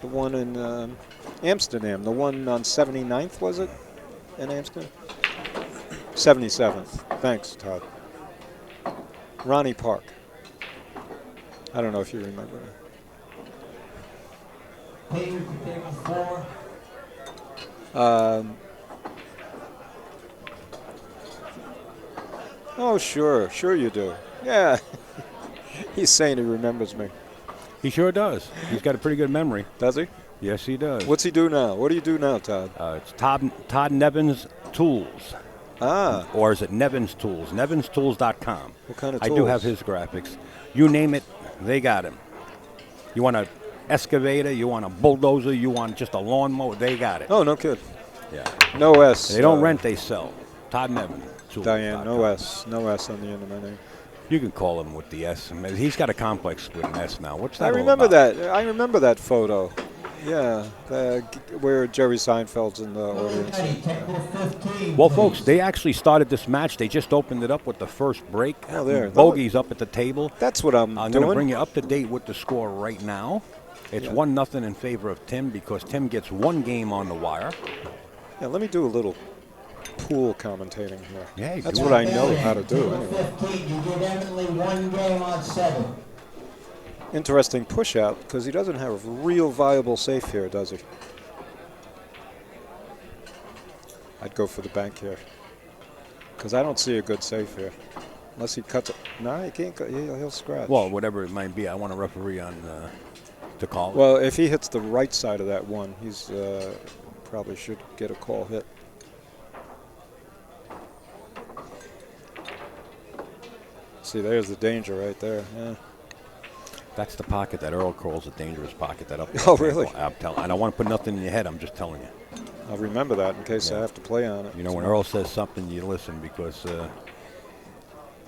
The one in Amsterdam. The one on 79th, was it? In Amsterdam? 77th. Thanks, Todd. Ronnie Park. I don't know if you remember that. Oh, sure. Sure you do. Yeah. He's saying he remembers me. He sure does. He's got a pretty good memory. Does he? Yes, he does. What's he do now? What do you do now, Todd? It's Todd Nevins Tools. Ah. Or is it Nevins Tools? NevinsTools.com. What kind of tools? I do have his graphics. You name it, they got him. You want an excavator, you want a bulldozer, you want just a lawnmower, they got it. Oh, no kid. Yeah. No S. They don't rent, they sell. Todd Nevins. Diane, no S. No S on the end of my name. You can call him with the S. He's got a complex with an S now. What's that I all remember about? that. I remember that photo. Yeah, where Jerry Seinfeld's in the audience. Well, folks, they actually started this match. They just opened it up with the first break. Oh, there. Bogey's up at the table. That's what I'm going to bring you up to date with the score right now. It's 1-0 in favor of Tim because Tim gets one game on the wire. Yeah, let me do a little pool commentating here. Yeah, that's what I know how to do. Anyway. 15, you give Emily 1 game on 7. Interesting push out because he doesn't have a real viable safe here, does he? I'd go for the bank here because I don't see a good safe here unless he cuts it. No, he can't. He'll scratch. Well, whatever it might be, I want a referee on to call. Well, if he hits the right side of that one, he's probably should get a call hit. See, there's the danger right there. Yeah. That's the pocket that Earl calls a dangerous pocket. That up. Oh, really? I'm telling. I don't want to put nothing in your head. I'm just telling you. I'll remember that in case I have to play on it. You know, when Earl says something, you listen because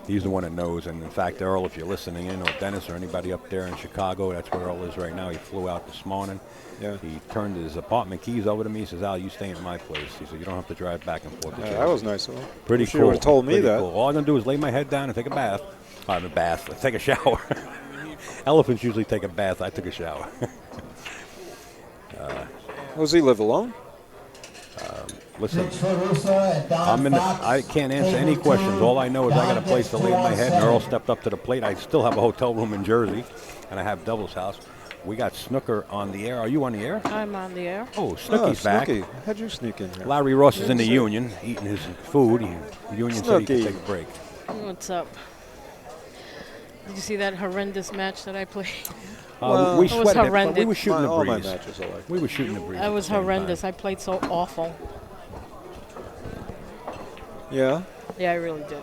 he's the one that knows. And in fact, Earl, if you're listening in, or Dennis, or anybody up there in Chicago, that's where Earl is right now. He flew out this morning. Yeah. He turned his apartment keys over to me. He says, "Al, you staying at my place." He said, "You don't have to drive back and forth." That was nice of him. Pretty cool. You would have told me that. Cool. All I'm gonna do is lay my head down and take a bath. A bath. Take a shower. Elephants usually take a bath. I took a shower. Does he live alone? Listen, I can't answer any questions. All I know is I got a place to lay my head, and Earl stepped up to the plate. I still have a hotel room in Jersey, and I have Devil's House. We got Snooker on the air. Are you on the air? I'm on the air. Oh, Snooky's back. How'd you sneak in here? Larry Ross is in the Union, eating his food. The Union said he could take a break. What's up? Did you see that horrendous match that I played? We sweated it, but horrendous. we were shooting All the my breeze. matches are like We were shooting the breeze. That was horrendous. I played so awful. Yeah? Yeah, I really did.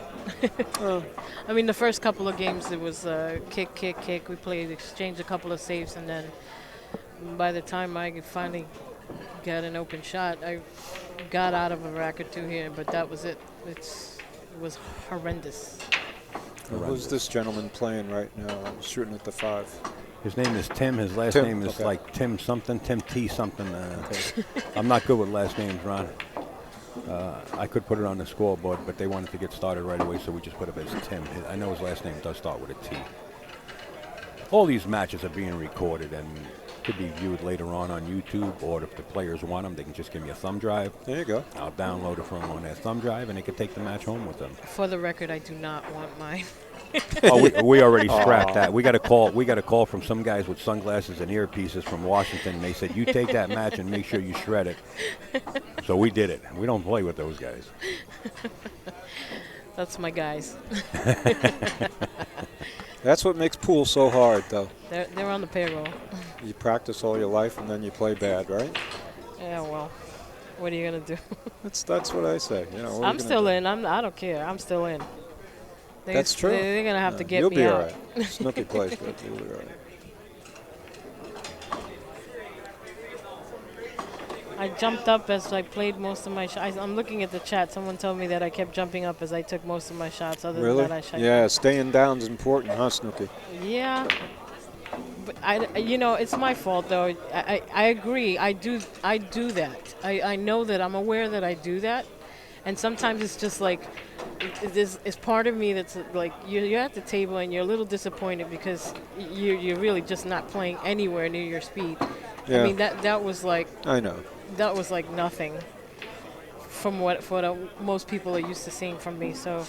I mean, the first couple of games, it was kick, kick, kick. We played, exchanged a couple of saves, and then by the time I finally got an open shot, I got out of a rack or two here, but that was it. It was horrendous. Who's this gentleman playing right now? I'm shooting at the 5. His name is Tim. His last name is like Tim something, Tim T something. I'm not good with last names, Ron. I could put it on the scoreboard, but they wanted to get started right away, so we just put it as Tim. I know his last name does start with a T. All these matches are being recorded and could be viewed later on YouTube, or if the players want them, they can just give me a thumb drive. There you go. I'll download it from on their thumb drive, and they can take the match home with them. For the record, I do not want mine. We already scrapped that. We got a call. We got a call from some guys with sunglasses and earpieces from Washington. And they said, "You take that match and make sure you shred it." So we did it. We don't play with those guys. That's my guys. That's what makes pool so hard, though. They're on the payroll. You practice all your life and then you play bad, right? Yeah, well, what are you gonna do? That's what I say. You know, I'm still in. I don't care. I'm still in. That's true. They're gonna have to get You'll me be out. all right. Snooky plays good. You'll be all right. I jumped up as I played most of my shots. I'm looking at the chat. Someone told me that I kept jumping up as I took most of my shots. Other Really? than that, I shot. Yeah, staying down is important, huh, Snooky? Yeah. But it's my fault though. I agree. I do that. I know that. I'm aware that I do that, and sometimes it's just like It's part of me that's like you're at the table and you're a little disappointed because you're really just not playing anywhere near your speed. Yeah. I mean that was like I know. that was like nothing from what most people are used to seeing from me. So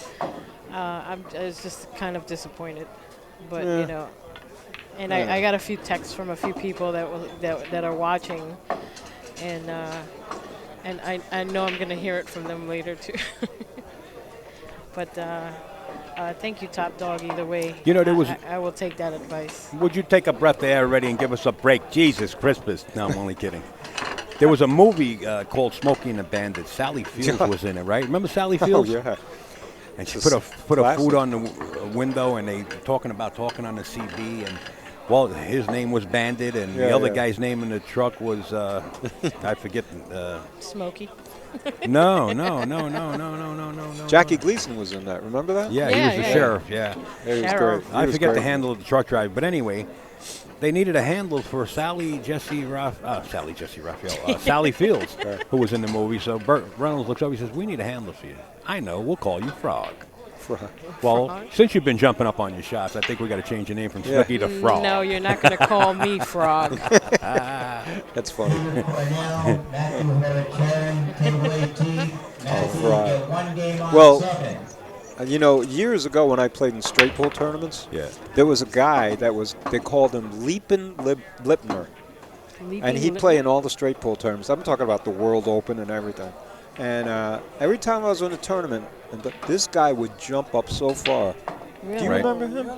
I was just kind of disappointed, but Yeah. you know, and I got a few texts from a few people that are watching, and I know I'm gonna hear it from them later too. But thank you, Top Dog. Either way, You know, there was- I will take that advice. Would you take a breath of air already and give us a break? Jesus Christmas. No, I'm only kidding. There was a movie called Smokey and the Bandit. Sally Fields was in it, right? Remember Sally Oh, Fields? yeah. And she It's put a classic. food on the window, and they talking on the CB, and well, his name was Bandit, and the Yeah, other yeah. guy's name in the truck was I forget. Smokey. No. Jackie Gleason was in that. Remember that? Yeah, he Yeah, was the yeah. sheriff. Yeah, He was Sheriff. great. I He was forget the great. handle of the truck driver, but anyway, they needed a handle for Sally Fields, who was in the movie. So Burt Reynolds looks over, he says, "We need a handle for you." I know, we'll call you Frog. Well, Frog? since you've been jumping up on your shots, I think we got to change your name from Yeah. Snooky to Frog. No, you're not gonna call me Frog. That's funny. Cornell, Matthew Herrick, table 18. Matthew right. get 1 game on Well, 7. You know, years ago when I played in straight pool tournaments, Yeah. there was a guy they called him Leapin' Lipner. And he'd play in all the straight pool tournaments. I'm talking about the World Open and everything. And every time I was in a tournament, this guy would jump up so far. Really? Do you Right. remember him?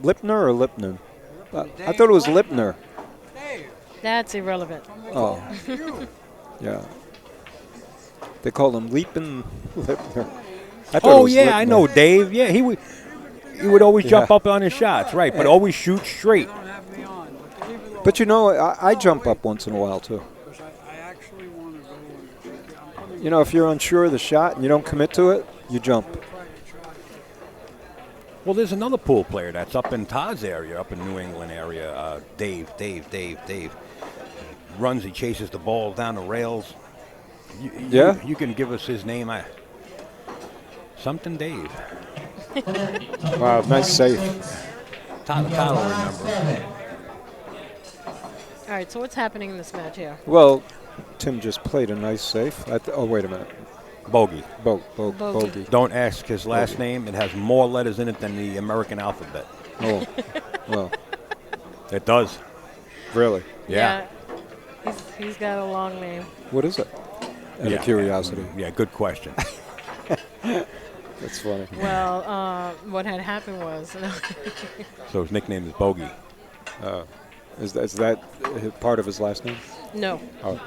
Lipner or Lipner? I thought it was Lipner. That's irrelevant. Oh. Yeah. They called him Leapin' Lipner. I thought it Oh was yeah, I Lipner. know Dave. Yeah, he would always jump Yeah. up on his shots, right? But always shoot straight. But you know, I jump up once in a while too. You know, if you're unsure of the shot and you don't commit to it, you jump. Well, there's another pool player that's up in Todd's area, up in New England area. Dave. Runs, he chases the ball down the rails. Yeah? You can give us his name. Something Dave. Wow, nice save. Todd will remember. All right. So what's happening in this match here? Well, Tim just played a nice save. Oh, wait a minute. Bogey. Bogie. Don't ask his last name. It has more letters in it than the American alphabet. Oh, well, It does. really? Yeah. He's got a long name. What is it? Out of curiosity. Yeah, good question. That's funny. Well, what had happened was So his nickname is Bogey. Is that part of his last name? no. Oh,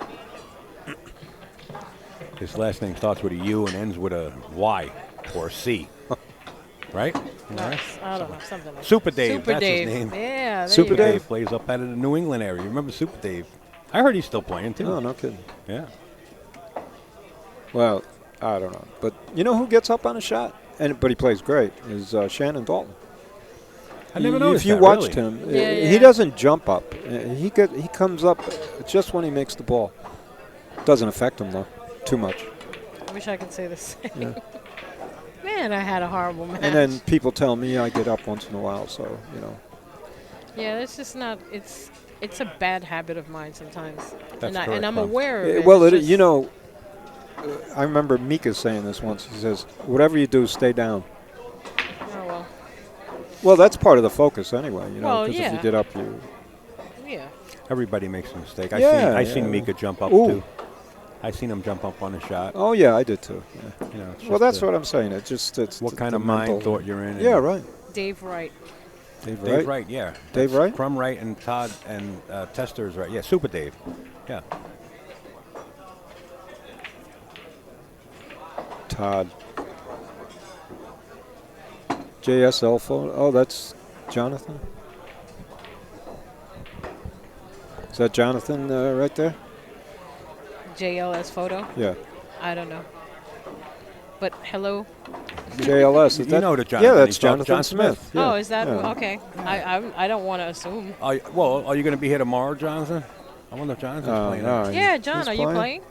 His last name starts with a U and ends with a Y or a C. Right? No, I don't know, something like Super Dave. Super that's Dave. his name. Yeah, there Super you go. Dave? Plays up out of the New England area. You remember Super Dave? I heard he's still playing too. no, no kidding. Yeah. Well, I don't know. But you know who gets up on a shot? But he plays great, is Shannon Dalton. I never noticed If you that, watched really. him, Yeah, he yeah. doesn't jump up. He comes up just when he makes the ball. Doesn't affect him, though, too much. I wish I could say the same. Yeah. Man, I had a horrible match. And then people tell me I get up once in a while, so, you know. Yeah, it's just not. It's a bad habit of mine sometimes, That's and correct, I'm Mom. aware of it. Well, It's you just- know, I remember Mika saying this once. He says, whatever you do, stay down. Oh well. Well, that's part of the focus anyway, you know, Well, because if yeah. you get up, you... Yeah. Everybody makes a mistake. Yeah, I seen yeah. Mika jump up Ooh. too. I seen him jump up on a shot. Oh, yeah, I did too. Yeah. You know, it's Well, just that's the- what I'm saying. It's What kind the of mind mental- thought you're in? Yeah, and right. Dave Wright. Dave Right. Wright, yeah. Dave That's Wright? Crum Wright and Todd and Tester's right. Yeah, Super Dave. Yeah. Todd. JSL phone. Oh, that's Jonathan. Is that Jonathan right there? JLS photo. Yeah. I don't know. But hello. JLS. Is You that? know the Jonathan. Yeah, that's He's talking Jonathan John Smith. Smith. Yeah. Oh, is that yeah. okay? I don't want to assume. Are you going to be here tomorrow, Jonathan? I wonder if Jonathan's playing. no, Yeah, John, he's are you playing?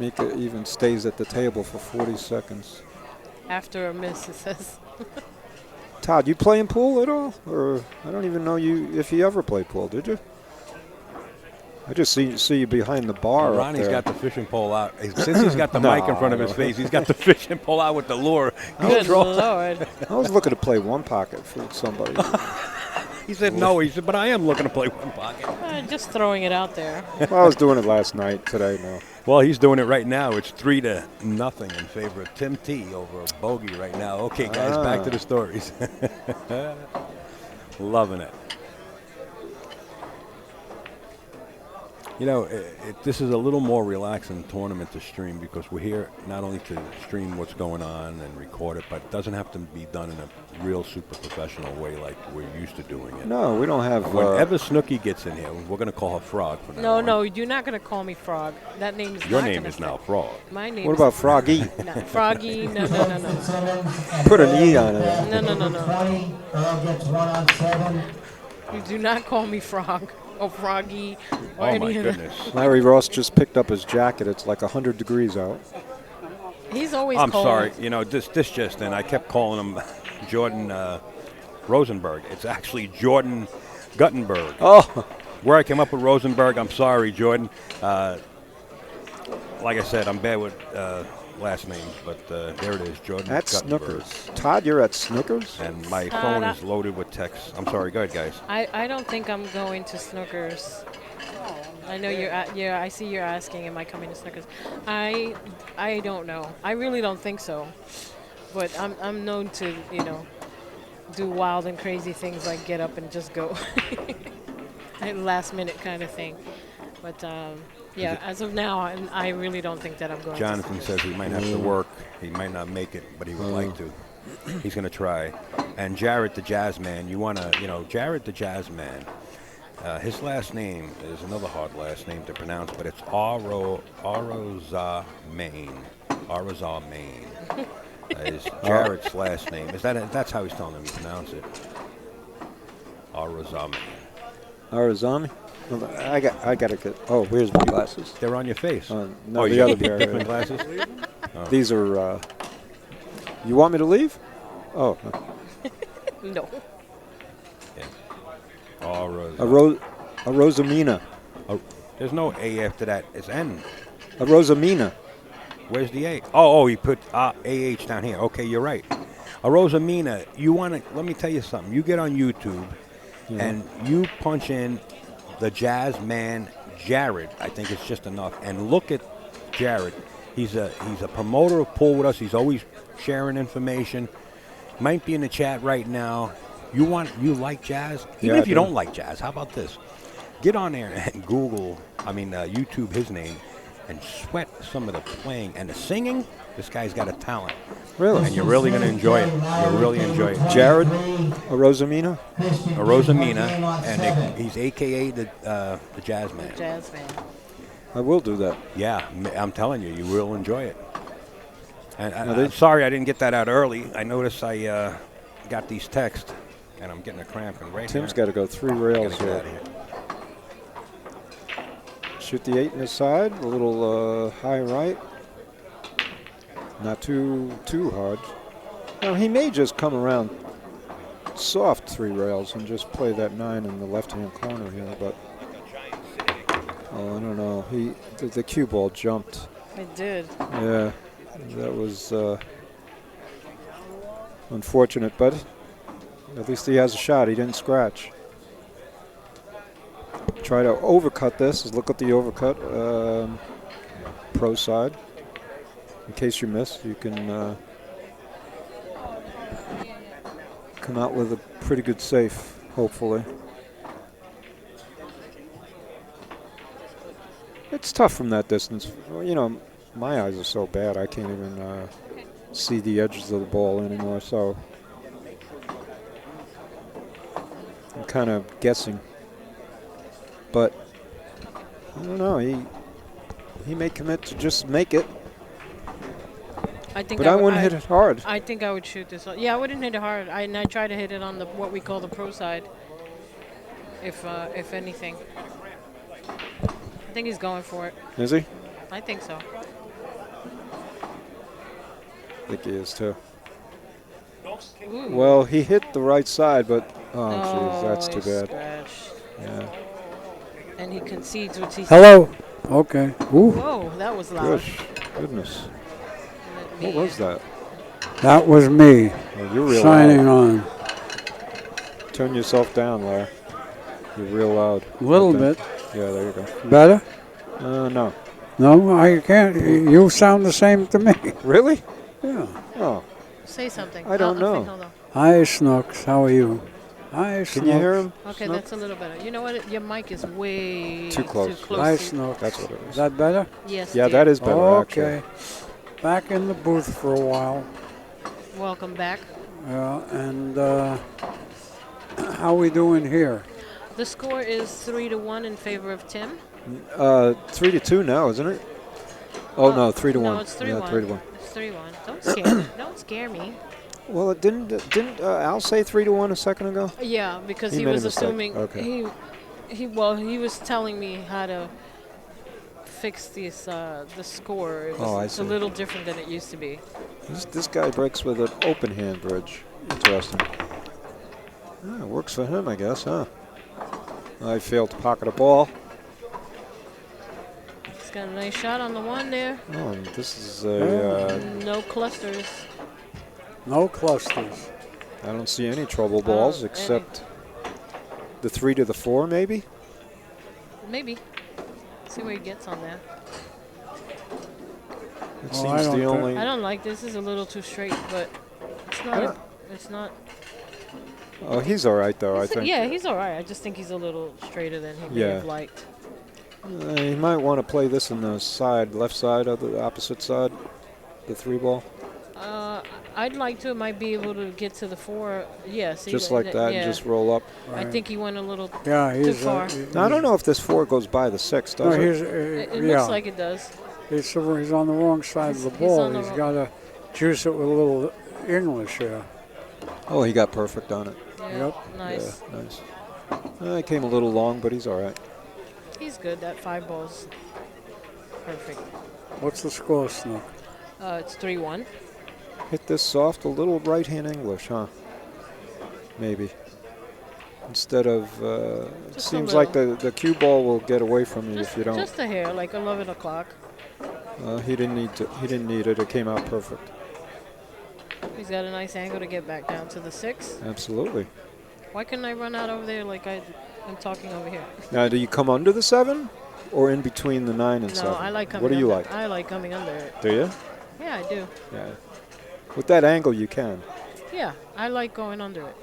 Mika even stays at the table for 40 seconds. After a miss, it says. Todd, you playing pool at all? Or I don't even know if you ever played pool, did you? I just see you behind the bar. Ronnie's up there. got the fishing pole out. Since he's got the mic in front of his face, he's got the fishing pole out with the lure. Good Lord. I was looking to play one pocket for somebody. He said no. He said, but I am looking to play one pocket. Just throwing it out there. Well, I was doing it last night. Today, no. Well, he's doing it right now. It's 3-0 in favor of Tim T over Bogie right now. Okay, guys, back to the stories. Loving it. You know, this is a little more relaxing tournament to stream because we're here not only to stream what's going on and record it, but it doesn't have to be done in a real super professional way like we're used to doing it. No, we don't have. Whenever Snooki gets in here, we're going to call her Frog from now on. No, you're not going to call me Frog. That name is Your not name gonna is now stay. Frog. My name What is about Froggy? No, Froggy, no. Put an E on it. No. 20, Earl gets 1 on 7. You do not call me Frog or Froggy or Oh, any my of that. goodness. Larry Ross just picked up his jacket. It's like 100 degrees out. He's always I'm cold. sorry. You know, this just in. I kept calling him Jordan Rosenberg. It's actually Jordan Guttenberg. Oh, Where I came up with Rosenberg, I'm sorry, Jordan. Like I said, I'm bad with last names, but there it is, Jordan at Guttenberg. Snookers. Todd, you're at Snookers? And my Todd, phone is loaded with texts. I'm sorry. Go ahead, guys. I don't think I'm going to Snookers. I know I see you're asking, am I coming to Snookers? I don't know. I really don't think so. But I'm known to, do wild and crazy things like get up and just go. Last minute kind of thing. But yeah, as of now, I really don't think that I'm going Jonathan to says he might have to work. He might not make it, but he would like to. He's going to try. And Jared the Jazz Man, Jared the Jazz Man. His last name is another hard last name to pronounce, but it's Arozamain. Arozamain is Jared's last name. That's how he's telling him to pronounce it. Arozamain. Arizami? I got to get. Oh, where's my glasses? They're on your face. No, Oh, the you other got pair. different glasses? These are. You want me to leave? Oh, No. Yeah. Arozamain. a Rosamina. There's no A after that. It's N. A Rosamina. Where's the A? Oh, he put AH down here. Okay, you're right. A Rosamina, let me tell you something. You get on YouTube and you punch in the Jazz Man Jared. I think it's just enough. And look at Jared. He's a promoter of pool with us. He's always sharing information. Might be in the chat right now. You like jazz? Even Yeah, if you I do. don't like jazz, how about this? Get on there and YouTube his name and sweat some of the playing and the singing. This guy's got a talent. Really? And you're really going to enjoy it. You'll really enjoy it. Jared? A Rosamina? A Rosamina, and he's AKA the Jazz Man. Jazz man. I will do that. Yeah, I'm telling you, you will enjoy it. And No, I'm sorry I didn't get that out early. I noticed I got these texts, and I'm getting a cramp. And Tim's got to go 3 rails here. Shoot the 8 in the side, a little high right. Not too hard. Now he may just come around soft 3 rails and just play that 9 in the left-hand corner here, but I don't know. The cue ball jumped. It did. Yeah, that was unfortunate, but at least he has a shot. He didn't scratch. Try to overcut this. Look at the overcut. Pro side. In case you miss, you can come out with a pretty good safe, hopefully. It's tough from that distance. Well, my eyes are so bad I can't even see the edges of the ball anymore, so I'm kind of guessing. But I don't know. He may commit to just make it. But I wouldn't hit it hard. I think I would shoot this. Yeah, I wouldn't hit it hard. I try to hit it on what we call the pro side. If anything, I think he's going for it. Is he? I think so. think he is too. Ooh. Well, he hit the right side, but oh, jeez, that's he too bad. scratched. Yeah. And he concedes, which he's. Hello. Okay. Ooh, Whoa, that was loud. Goodness. Let What me, was that? that was me Oh, you're real signing loud. on. Turn yourself down, Larry. You're real loud. A little I think. bit. Yeah, there you go. Better? No. No, I can't. You sound the same to me. Really? Yeah. Oh, Say something. I don't know. Hold on. Hi, Snooks. How are you? Hi, Snooks. can you hear him? Okay, Snook? that's a little better. You know what? Your mic is way Too close. Hi, to- Snooks. That's what it Is is. that better? Yes. Yeah, dear. that is better, Okay. Back in the booth for a while. Welcome back. And how we doing here? The score is 3-1 in favor of Tim. actually. 3-2 now, isn't it? Oh, no, 3-1. No, it's 3-1. Yeah, 3-1. It's 3-1. Don't scare me. Don't scare me. Well, it didn't Al say 3-1 a second ago? Yeah, because He he made a was mistake. assuming Okay. he was telling me how to fix the score. It was, Oh, I it's see. a little different than it used to be. This guy breaks with an open hand bridge. Interesting. It works for him, I guess, huh? I failed to pocket a ball. He's got a nice shot on the one there. Oh, and this is a. No clusters. No clusters. I don't see any trouble balls except the 3 to the 4, maybe. Maybe. See where he gets on that. It I seems don't the think- only. I don't like this. It's a little too straight, but it's not. It's not. Oh, he's all right though. I think. Yeah, he's all right. I just think he's a little straighter than he may Yeah. have liked. He might want to play this in the side, left side of the opposite side, the 3 ball, I'd like to. Might be able to get to the 4. Yeah, see, just like that, yeah. and just roll up. I think he went a little Yeah, too he's. far. Now, I don't know if this 4 goes by the 6, No, does it? he's. It Yeah. looks like it does. He's on the wrong side of the He's ball. on the He's wrong- got to juice it with a little English here. Oh, he got perfect on it. Yeah, Yep. nice. Yeah, nice. It came a little long, but he's all right. He's good. That 5 ball's perfect. What's the score, Snook? It's 3-1. Hit this soft, a little right-hand English, huh? Maybe. Instead of, it Just a seems like little. the cue ball will get away from you Just, if you don't. just a hair, like 11 o'clock. He didn't need to. He didn't need it. It came out perfect. He's got a nice angle to get back down to the 6. Absolutely. Why couldn't I run out over there like I'm talking over here? Now, do you come under the 7, or in between the 9 and 7? No, I like coming. What do you under, like? I like coming under it. Do you? Yeah, I do. Yeah. With that angle, you can. Yeah, I like going under it.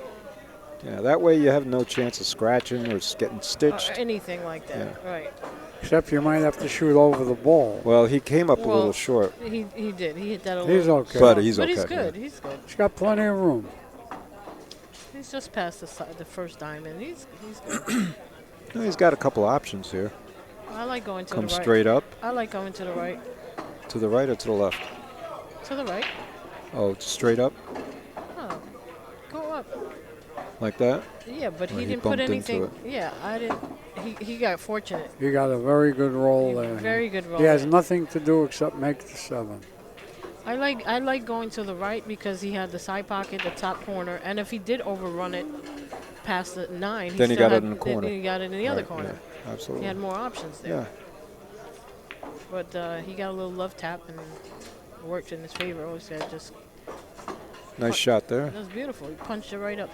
Yeah. That way, you have no chance of scratching or getting Or stitched. anything like that. Right. Except you might have to shoot over the ball. Well, he came up a Well, little short, He did. He hit that a He's little. okay. but he's But okay. he's good. yeah. He's good. He's got plenty of room. He's just past the first diamond. He's good. No, he's got a couple options here. I like going to Come the right. straight up, I like going to the right. to the right or to the left. To the right. Oh, straight up, Oh, go up. like that. Yeah, but Well, he he didn't put bumped into anything. it. Yeah, I didn't. He got fortunate. He got a very good roll there. Very good roll. He has there. nothing to do except make the 7. I like going to the right because he had the side pocket, the top corner, and if he did overrun it past the 9, Then he still got it had- in the corner. Then he got it in the other Right, corner. yeah, absolutely. He had more options there. Yeah. But he got a little love tap and worked in his favor. Always got just Nice shot there. that was beautiful. He punched it right up.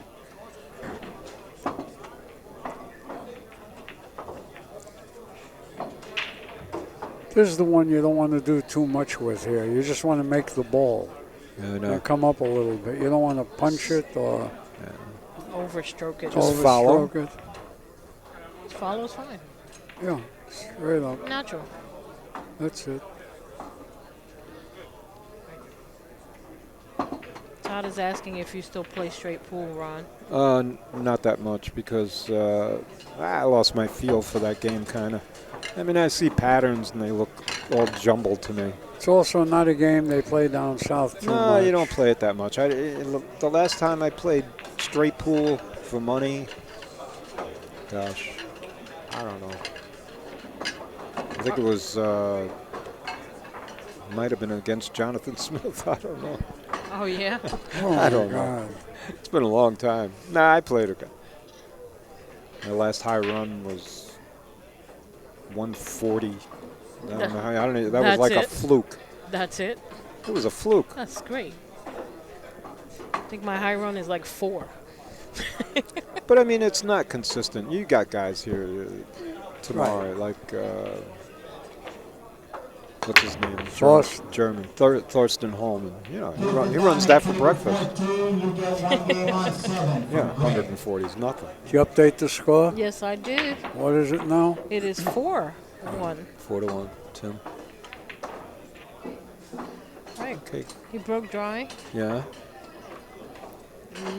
This is the one you don't want to do too much with here. You just want to make the ball. Yeah, You no. come up a little bit. You don't want to punch it or Overstroke it. Just follow. overstroke it. Follows fine. Yeah, straight up. Natural. That's it. Todd is asking if you still play straight pool, Ron. Not that much because I lost my feel for that game, kind of. I mean, I see patterns and they look all jumbled to me. It's also not a game they play down south too No, much. you don't play it that much. The last time I played straight pool for money, gosh, I don't know. I think it was, might have been against Jonathan Smith. I don't know. Oh, yeah? Oh, I don't my know. God. It's been a long time. Nah, I played a. My last high run was 140. I don't know how. I don't know. That was That's like a it? fluke. That's it? It was a fluke. That's great. I think my high run is like 4. But I mean, it's not consistent. You got guys here tomorrow, like what's his name? Thorsten. German. Thorsten Holman. You know, he runs that for breakfast. 14, you get 1 game on 7. Yeah, 140 is nothing. Did you update the score? Yes, I did. What is it now? It is 4-1. 4-1, Tim. Right. Okay. He broke dry. Yeah.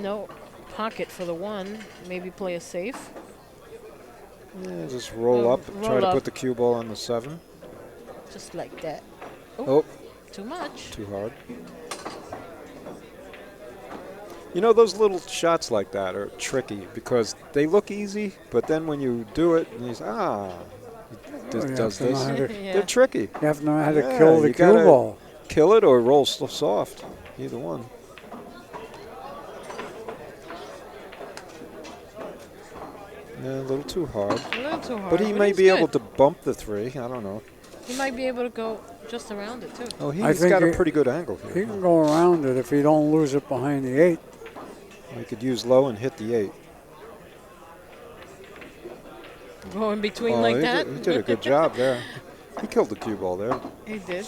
No pocket for the 1. Maybe play a safe. Yeah, just roll up. roll Try to up. put the cue ball on the 7. Just like that. Oh, Too much. too hard. You know, those little shots like that are tricky because they look easy, but then when you do it, and you say, you does have to know this. how to- Yeah. They're tricky. You have to know how to Yeah, kill the you cue gotta- ball. Kill it or roll soft. Either one. Yeah, a little too hard. A little too hard. But he may he's be good. able to bump the 3. I don't know. He might be able to go just around it, too. Oh, I he's think got a he- pretty good angle He here. can go around it if he don't lose it behind the 8. He could use low and hit the 8. Go in between Oh, like he that. Did, he did a good job there. He killed the cue ball there. He did.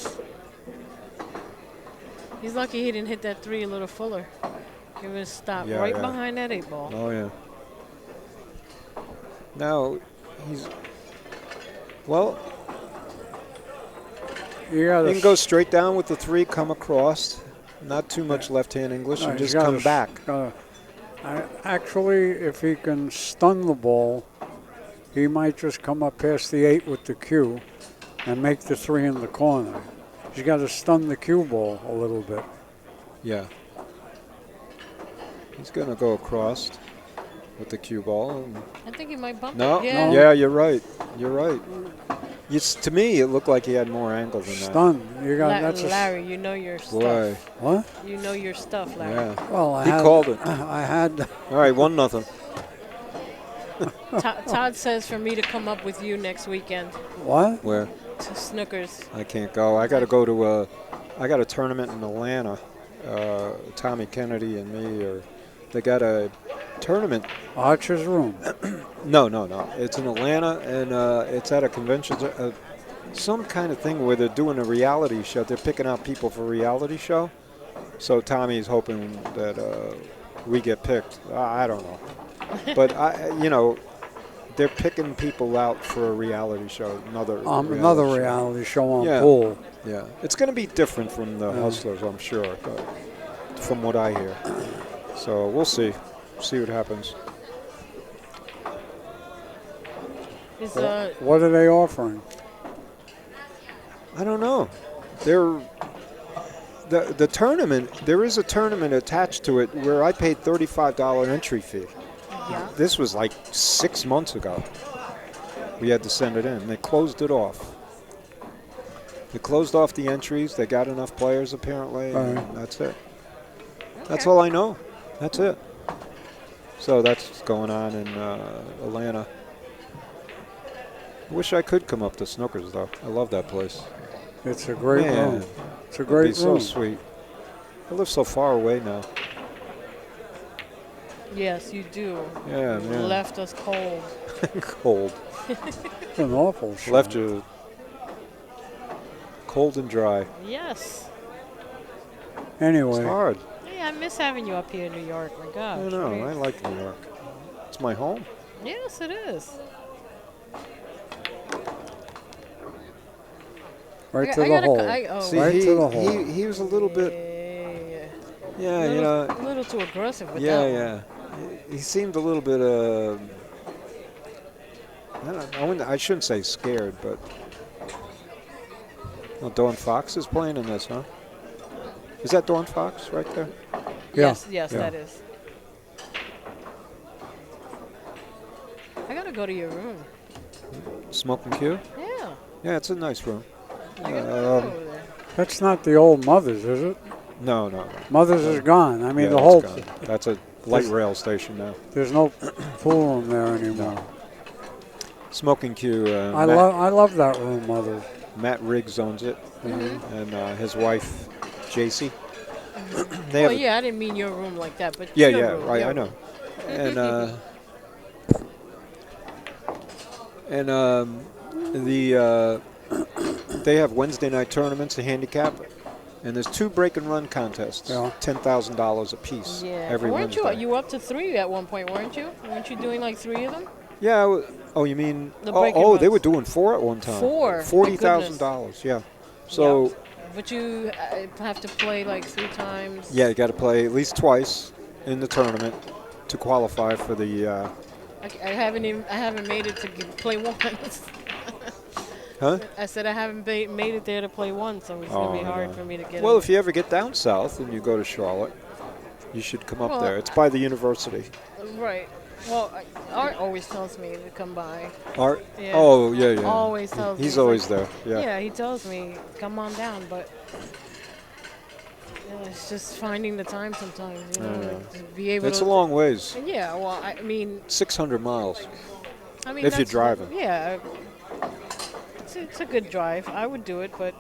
He's lucky he didn't hit that 3 a little fuller. He would have stopped Yeah, right yeah. behind that 8 ball. Oh, yeah. Now, he's... Well, You gotta you can go straight down with the 3, come across. Not too much left-hand English, No, and he's just come gotta- back. Actually, if he can stun the ball, he might just come up past the 8 with the cue and make the 3 in the corner. He's got to stun the cue ball a little bit. Yeah. He's going to go across with the cue ball. And I think he might bump no, it. Yeah. yeah, you're right. You're right. To me, it looked like he had more angle than that. Stun. You got that's a Larry, you know your stuff. Boy, what? You know your stuff, Larry. yeah. Well, He called it. I had. All right, 1-0. Todd says for me to come up with you next weekend What? Where? to Snookers. I can't go. I got to go to I got a tournament in Atlanta. Tommy Kennedy and me they got a tournament. Archer's room. No. It's in Atlanta, and it's at a convention, some kind of thing where they're doing a reality show. They're picking out people for a reality show. So Tommy's hoping that we get picked. I don't know. But, they're picking people out for a reality show, another reality show on Yeah. pool. Yeah, it's going to be different from the Hustlers, I'm sure, but from what I hear. So we'll see what happens. Is What are they offering? I don't know. The tournament, there is a tournament attached to it where I paid $35 entry fee. yeah. This was like 6 months ago. We had to send it in. They closed it off. They closed off the entries. They got enough players apparently, and Right. that's it. That's all I know. That's it. So that's going on in Atlanta. I wish I could come up to Snookers though. I love that place. It's a great Man, room. It's a It'd great be so room. sweet. I live so far away now. Yes, you do. Yeah, You man. left us cold. Cold. It's an awful show. Left you cold and dry. Yes. It's Anyway, hard. Yeah, I miss having you up here in New York. My God. I know. I like New York. It's my home. Yes, it is. right I to the gotta hole. See, Right he, to the hole. he was a little bit. Yeah, you know. A little too aggressive with Yeah, that one. yeah. He seemed a little bit. I shouldn't say scared, but. Well, Dawn Fox is playing in this, huh? Is that Dawn Fox right there? Yeah. Yes, Yeah. that is. I gotta go to your room. Smoking Q? Yeah. Yeah, it's a nice room. I gotta go over there. That's not the old mother's, is it? No, no, no. Mothers is gone. I mean, Yeah, the it's whole. gone. That's a light rail station now. There's no pool room there anymore. Smoking Q. I love that room, Mothers. Matt Riggs owns it, and his wife, JC. They Well, have a- yeah, I didn't mean your room like that, but yeah, your yeah, room, right. your I know. room. And they have Wednesday night tournaments, a handicap, and there's 2 break and run contests, Yeah. $10,000 a piece Yeah. every weren't Wednesday. you were up to 3 at one point, weren't you? Weren't you doing like 3 of them? Yeah. Oh, you mean? The break and Oh, they runs. were doing 4 at one time. 4? $40,000. Yeah. So. Yeah. But you have to play like 3 times. Yeah, you got to play at least twice in the tournament to qualify for the. I haven't made it to play once. Huh? I said I haven't made it there to play once, so it's gonna be hard for me to get. Well, in. if you ever get down south and you go to Charlotte, you should come up Well, there. It's by the university. Right. Well, Art always tells me to come by. Art? Yeah. Oh, yeah, yeah. Always tells me. He's He's always like, there. Yeah. Yeah, he tells me come on down, but it's just finding the time sometimes, you know, to be able It's to. a long ways. Yeah. Well, I mean. 600 miles. I mean, If you're that's- driving. Yeah. It's a good drive. I would do it, but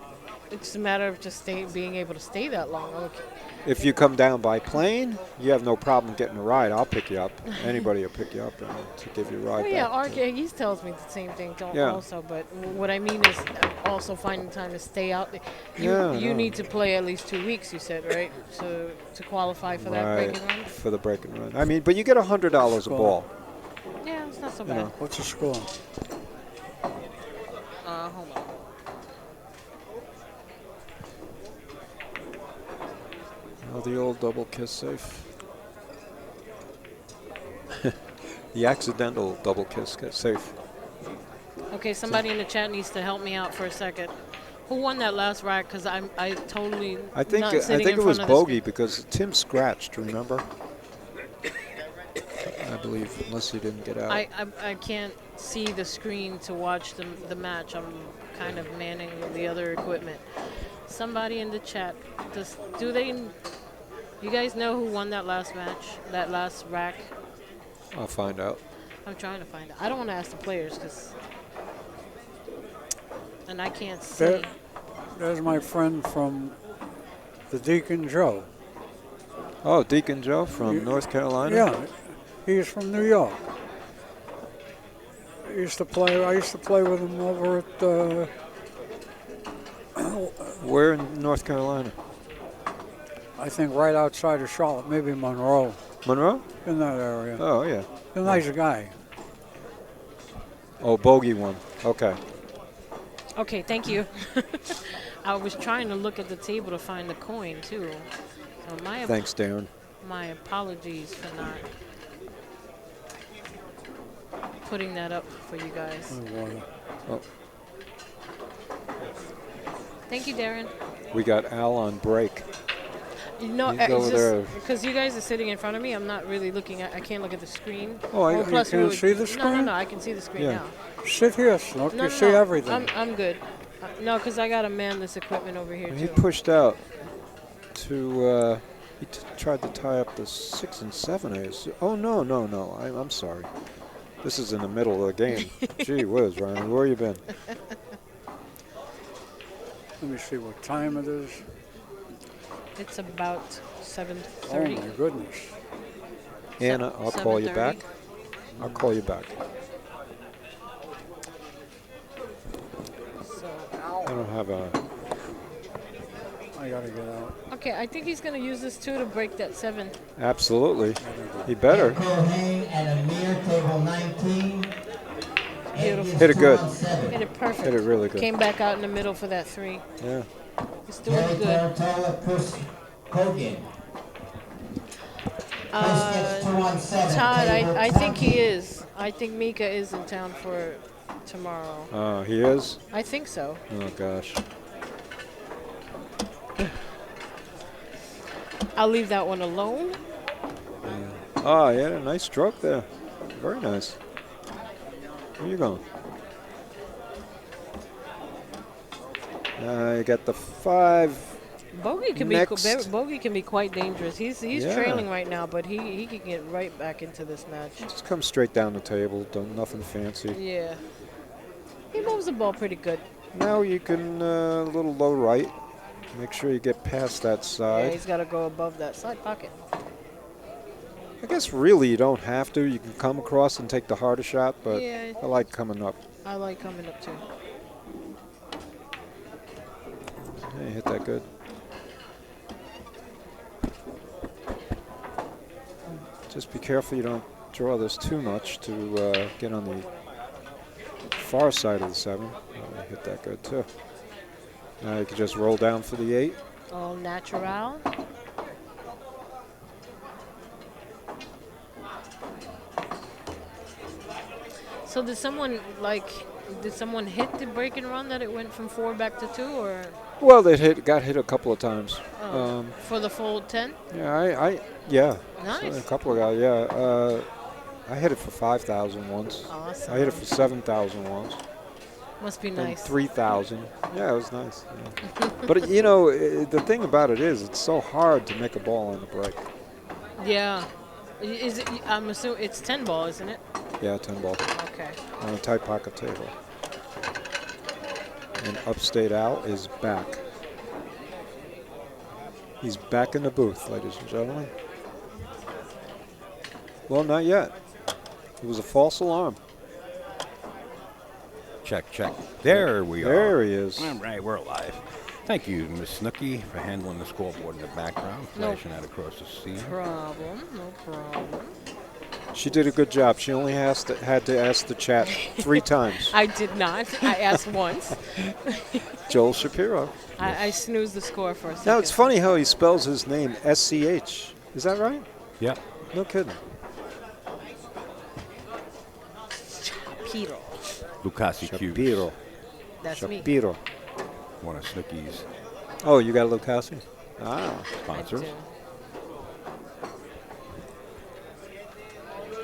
it's a matter of just being able to stay that long. Okay. If you come down by plane, you have no problem getting a ride. I'll pick you up. Anybody will pick you up to give you a ride Well, yeah, back. Art, he tells me the same thing Yeah. also, but what I mean is also finding time to stay out. You Yeah, need to play at least 2 weeks, you said, right? So to qualify for that break and run? For the break and run. I mean, but you get $100 a ball. Yeah, it's not so You bad. know. What's the score? Hold on. Oh, the old double kiss safe. The accidental double kiss safe. Okay, somebody in the chat needs to help me out for a second. Who won that last rack? Because I totally I think not sitting in it was front of the Bogie screen. because Tim scratched. Remember? I believe, unless he didn't get out. I can't see the screen to watch the match. I'm kind of manning the other equipment. Somebody in the chat, you guys know who won that last match, that last rack? I'll find out. I'm trying to find out. I don't want to ask the players and I can't see. There's my friend from the Deacon Joe. Oh, Deacon Joe from North Carolina? Yeah, he's from New York. I used to play with him over at Where in North Carolina? I think right outside of Charlotte, maybe Monroe, Monroe? in that area. Oh, yeah. He's a nice guy. Oh, Bogie won. Okay. Okay, thank you. I was trying to look at the table to find the coin too. So Thanks, Darren. my apologies for not putting that up for you guys. Oh, Thank you, Darren. we got Al on break. No, He's over there. because you guys are sitting in front of me. I'm not really looking at. I can't look at the screen. Oh, you plus can't see the No, screen? no, I can see the screen Yeah. now. Sit here, Snook. No, You no, see no. everything. I'm good. No, because I got to man this equipment over here He too. pushed out to, he tried to tie up the 6 and 7 A's. Oh, no. I'm sorry. This is in the middle of the game. Gee whiz, Ronnie, where you been? Let me see what time it is. It's about Oh 7:30. my goodness. Anna, I'll call you 7:30. back. I'll call you back. So, I don't have a... I gotta get out. okay, I think he's gonna use this too to break that 7. Absolutely. He better. Cohane and Amir, table 19. Beautiful. Hit it good. Hit it perfect. Hit it really good. Came back out in the middle for that 3. Yeah. He's doing Terry good. Tarantella, Chris Kogan. Chris gets 2 on 7. Todd, table I think 20. he is. I think Mika is in town for tomorrow. He is? I think so. Oh, gosh. I'll leave that one alone. Oh, he had a nice stroke there. Very nice. Where you going? You got the 5. Bogie can Next. Bogie can be quite dangerous. He's Yeah. trailing right now, but he can get right back into this match. Just come straight down the table. Done nothing fancy. Yeah. He moves the ball pretty good. Now you can a little low right. Make sure you get past that Yeah, side. he's got to go above that side pocket. I guess really you don't have to. You can come across and take the harder shot, but Yeah. I like coming up. I like coming up too. Hey, hit that good. Just be careful you don't draw this too much to get on the far side of the 7. Hit that good too. Now you can just roll down for the 8. All natural. So did someone hit the break and run that it went from 4 back to 2, or Well, they got hit a couple of times. for the full 10? Yeah. Nice. A couple of guys. Yeah. I hit it for 5,000 once. Awesome. I hit it for 7,000 once. Must be Then nice. 3,000. Yeah, it was nice. Yeah. But you know, the thing about it is, it's so hard to make a ball on the break. Yeah. Is it? I'm assuming it's 10 ball, isn't it? Yeah, 10 ball Okay. on a tight pocket table. And Upstate Al is back. He's back in the booth, ladies and gentlemen. Well, not yet. It was a false alarm. Check, check. There we are. There he is. All right, we're alive. Thank you, Miss Snooky, for handling the scoreboard in the background, No flashing that across the scene. No problem. She did a good job. She only had to ask the chat 3 times. I did not. I asked once. Joel Shapiro. I snoozed the score for a second. Now, it's funny how he spells his name S-C-H. Is that right? Yep. No kidding. Shapiro. Lucasi Cubes. Shapiro. That's me. Shapiro. One of Snooky's Oh, you got Lucasi? Ah. I sponsors. do.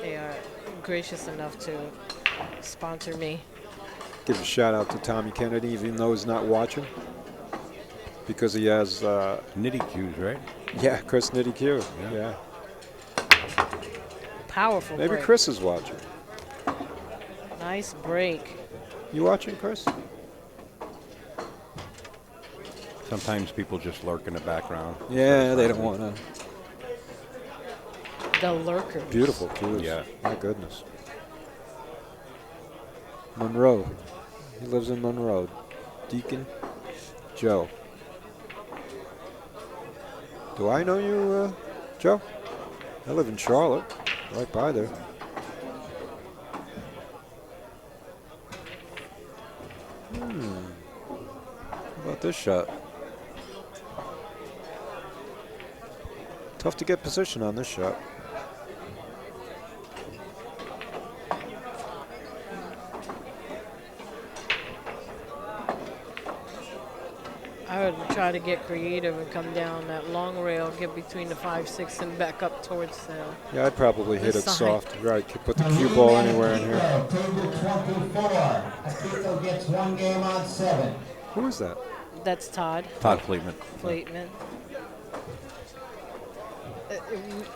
They are gracious enough to sponsor me. Give a shout out to Tommy Kennedy, even though he's not watching. Because he has, Nitty Cubes, right? yeah, Chris Nitty Q. Yeah. Yeah. Powerful Maybe break. Chris is watching. Nice break. You watching, Chris? Sometimes people just lurk in the background. Yeah, they don't want to. The lurkers. Beautiful cues. Yeah. My goodness. Monroe. He lives in Monroe. Deacon Joe. Do I know you, Joe? I live in Charlotte, right by there. How about this shot? Tough to get position on this shot. I would try to get creative and come down that long rail, get between the 5-6 and back up towards the. Yeah, I'd probably hit it This side. soft. Right, could put the cue ball anywhere in here. Table 24. Akito gets 1 game on 7. Who is that? That's Todd Todd Fleetman. Fleetman.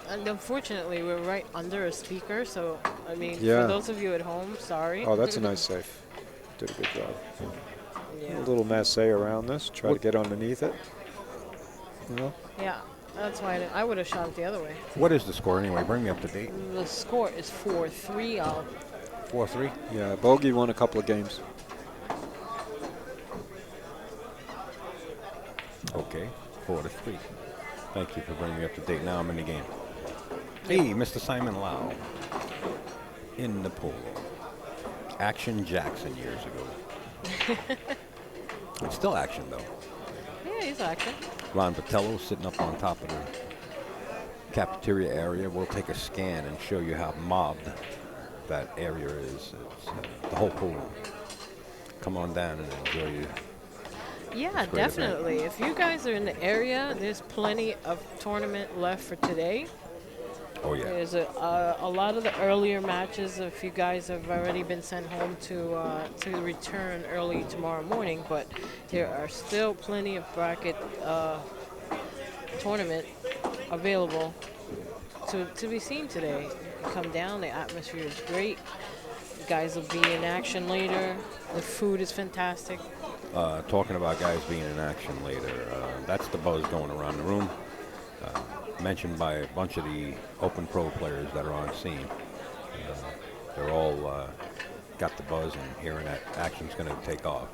And unfortunately, we're right under a speaker, so I mean, Yeah. for those of you at home, sorry. Oh, that's a nice safe. Did a good job. Yeah. A little masse around this. Try to get underneath it. You know? Yeah, that's why I would have shot it the other way. What is the score anyway? Bring me up to date. The score is 4-3. 4-3? Yeah, Bogie won a couple of games. Okay, 4-3. Thank you for bringing me up to date. Now I'm in the game. Hey, Mr. Simon Lau. In the pool. Action Jackson years ago. It's still action, though. Yeah, he's action. Ron Vitello sitting up on top of the cafeteria area. We'll take a scan and show you how mobbed that area is. It's the whole pool. Come on down and enjoy you. Yeah, great event. definitely. If you guys are in the area, there's plenty of tournament left for today. Oh, yeah. There's a lot of the earlier matches. If you guys have already been sent home to return early tomorrow morning, but there are still plenty of bracket tournament available to be seen today. You can come down. The atmosphere is great. You guys will be in action later. The food is fantastic. Talking about guys being in action later, that's the buzz going around the room. Mentioned by a bunch of the Open Pro players that are on scene. They're all got the buzz and hearing that action's going to take off.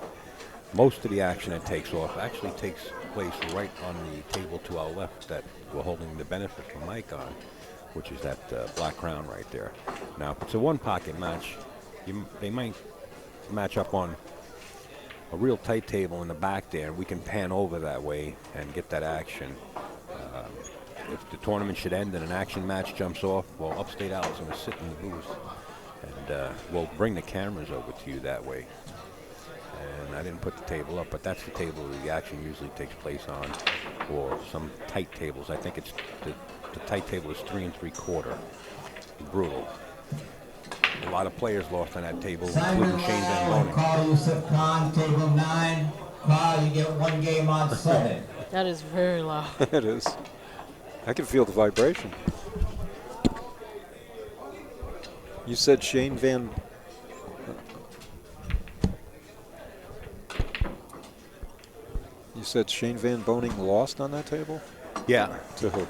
Most of the action that takes off actually takes place right on the table to our left that we're holding the benefit from Mike on, which is that black crown right there. Now, if it's a one-pocket match, they might match up on a real tight table in the back there. We can pan over that way and get that action. If the tournament should end and an action match jumps off, well, Upstate Al's going to sit in the booth, and we'll bring the cameras over to you that way. And I didn't put the table up, but that's the table the action usually takes place on, or some tight tables. I think it's the tight table is 3 3/4. Brutal. A lot of players lost on that table, including Shane Van Boning. Carl Yusuf Khan, table 9. Carl, you get 1 game on 7. That is very loud. It is. I can feel the vibration. You said Shane Van... You said Shane Van Boning lost on that table? Yeah. To who?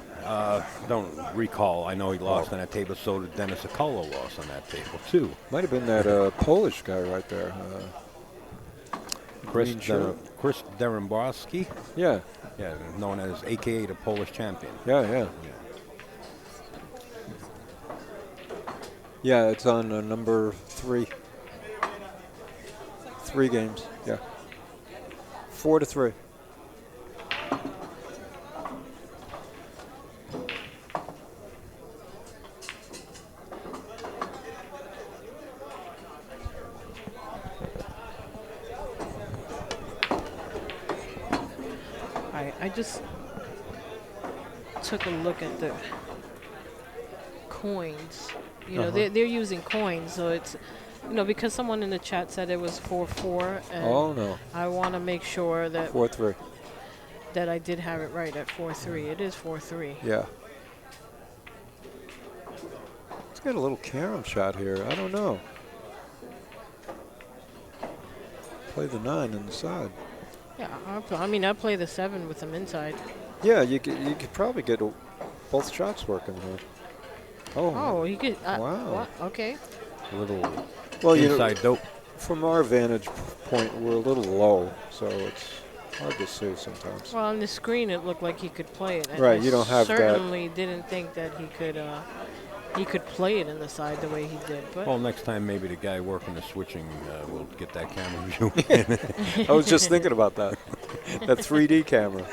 Don't recall. I know he lost on that table. So did Dennis Akolo lost on that table too. Might have been that Polish guy right there. Chris green shirt. Derembowski. Yeah. Yeah, known as AKA the Polish champion. Yeah. Yeah, it's on number 3. 3 games. Yeah. 4-3. I just took a look at the coins. You know, they're using coins, so it's, you know, because someone in the chat said it was 4-4. And Oh, no. I want to make sure that 4-3. that I did have it right at 4-3. It is 4-3. Yeah. Let's get a little carom shot here. I don't know. Play the 9 on the side. Yeah, I mean, I play the 7 with them inside. Yeah, you could probably get both shots working here. Oh, you could. Wow. What? Okay. A little Well, dope. From our vantage point, we're a little low, so it's hard to see sometimes. Well, on the screen, it looked like he could play it. And Right, I you don't have that. certainly didn't think that he could play it in the side the way he did. But Well, next time maybe the guy working the switching will get that camera view. I was just thinking about that. That 3D camera.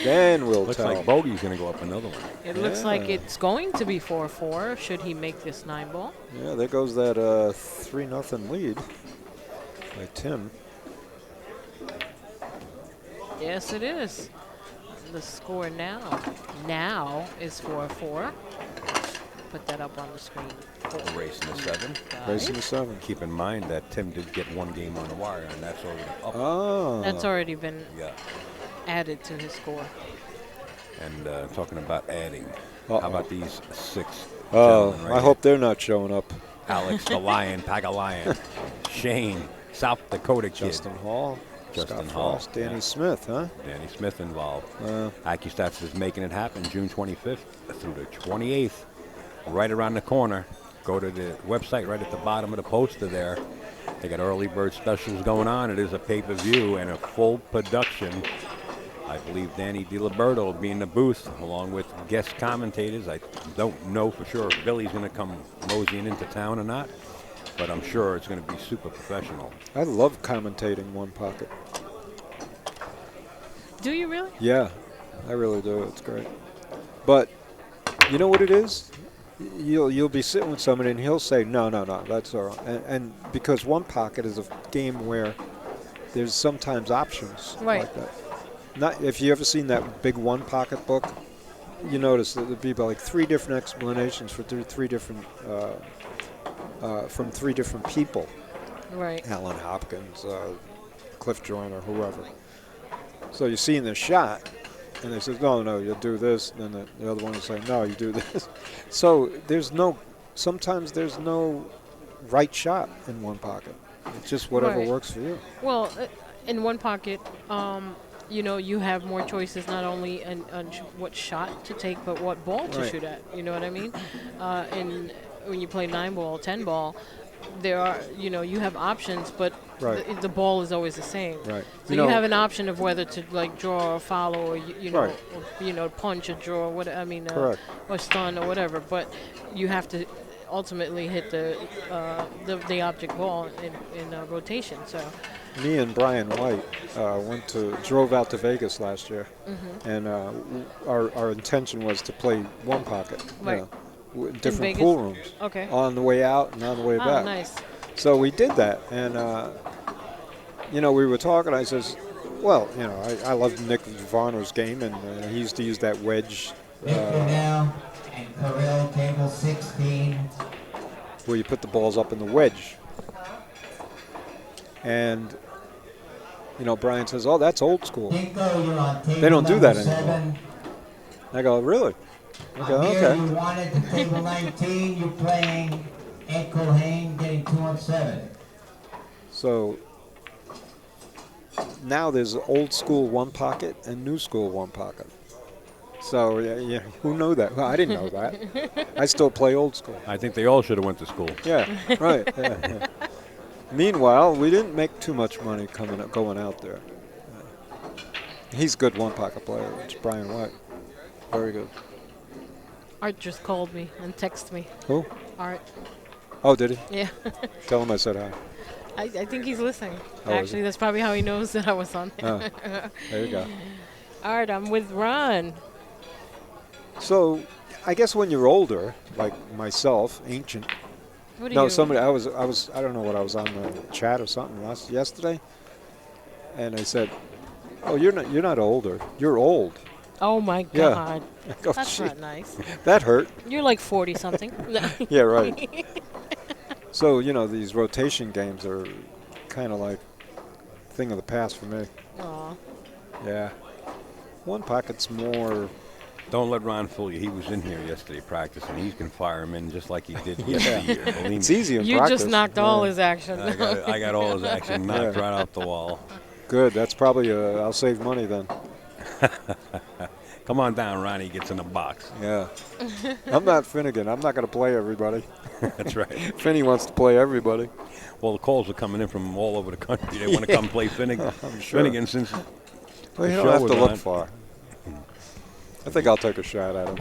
Then we'll Looks tell. like Bogey's going to go up another one. it looks like Yeah. it's going to be 4-4 should he make this 9 ball. Yeah, there goes that 3-0 lead by Tim. Yes, it is. The score now is 4-4. Put that up on the screen. Racing the 7. Racing the 7. Keep in mind that Tim did get 1 game on the wire, and that's already up. Oh. That's already been Yeah. added to his score. And talking about adding, Uh-oh. how about these 6 Oh, gentlemen right I here? hope they're not showing up. Alex the Lion, Pagalion, Shane, South Dakota kid, Justin Hall, Justin Scott Hall, Frost, Danny yeah. Smith, huh? Danny Smith involved. Uh, AccuStats is making it happen June 25th through the 28th, right around the corner. Go to the website right at the bottom of the poster there. They got early bird specials going on. It is a pay-per-view and a full production. I believe Danny DiLiberto will be in the booth along with guest commentators. I don't know for sure if Billy's going to come moseying into town or not, but I'm sure it's going to be super professional. I love commentating One Pocket. Do you really? Yeah, I really do. It's great. But you know what it is? You'll be sitting with somebody and he'll say, no, that's all right. And because One Pocket is a game where there's sometimes options Right. like that. Not if you ever seen that big One Pocket book, you notice that there'd be about like 3 different explanations for 3 different from 3 different people. Right. Alan Hopkins, Cliff Joyner, whoever. So you're seeing the shot, And they said, no, you'll do this. And then the other one will say, no, you do this. So sometimes there's no right shot in one pocket. It's just whatever Right. works for you. Well, in one pocket, you have more choices not only on what shot to take, but what ball to Right. shoot at. You know what I mean? And when you play 9-ball, 10-ball, there are, you have options, but Right. the ball is always the same. Right. So you have an option of whether to like draw or follow, or Right. or, punch or draw, Correct. or stun or whatever. But you have to ultimately hit the object ball in rotation. So. Me and Brian White drove out to Vegas last year, and our intention was to play one pocket, Right. different Vegas? pool rooms, Okay. on the way out and on the way Oh, back. nice. So we did that, and we were talking. I says, well, I love Nick Varno's game, and he used to use that wedge Nick Liddell and Carell, table 16. where you put the balls up in the wedge. And Brian says, oh, that's old school. Dinko, you're on table They don't do that number anymore. 7. I go, really? I go, Amir, okay. you wanted to table 19. You're playing Ed Colhane, getting 2 on 7. So now there's old school one pocket and new school one pocket. So yeah, who knew that? Well, I didn't know that. I still play old school. I think they all should have went to school. Yeah, right. Yeah. Meanwhile, we didn't make too much money going out there. He's a good one pocket player. It's Brian White. Very good. Art just called me and texted me. Who? Art. Oh, did he? Yeah. Tell him I said hi. I think he's listening. Oh, is Actually, he? that's probably how he knows that I was on there. Oh, there you go. Art, I'm with Ron. So, I guess when you're older, like myself, ancient. What are No, you? somebody. I don't know what I was on the chat or something yesterday, and they said, "Oh, you're not older. You're old." Oh my Yeah. God. I go, That's "Gee, not nice. that hurt." You're like 40 something. Yeah, right. So these rotation games are kind of like thing of the past for me. Aw. Yeah, one pocket's more. Don't let Ron fool you. He was in here yesterday practicing. He can fire him in just like he did yesterday. Believe It's me. easy in You practice. just knocked all Yeah. his action. I got all his action knocked Yeah. right off the wall. Good. That's probably. I'll save money then. Come on down, Ronnie gets in the box. Yeah. I'm not Finnegan. I'm not going to play everybody. That's right. Finney wants to play everybody. Well, the calls are coming in from all over the country. They want to come play Finnegan. I'm sure. Finnegan since Well, you The don't show have was to look on. far. I think I'll take a shot at him.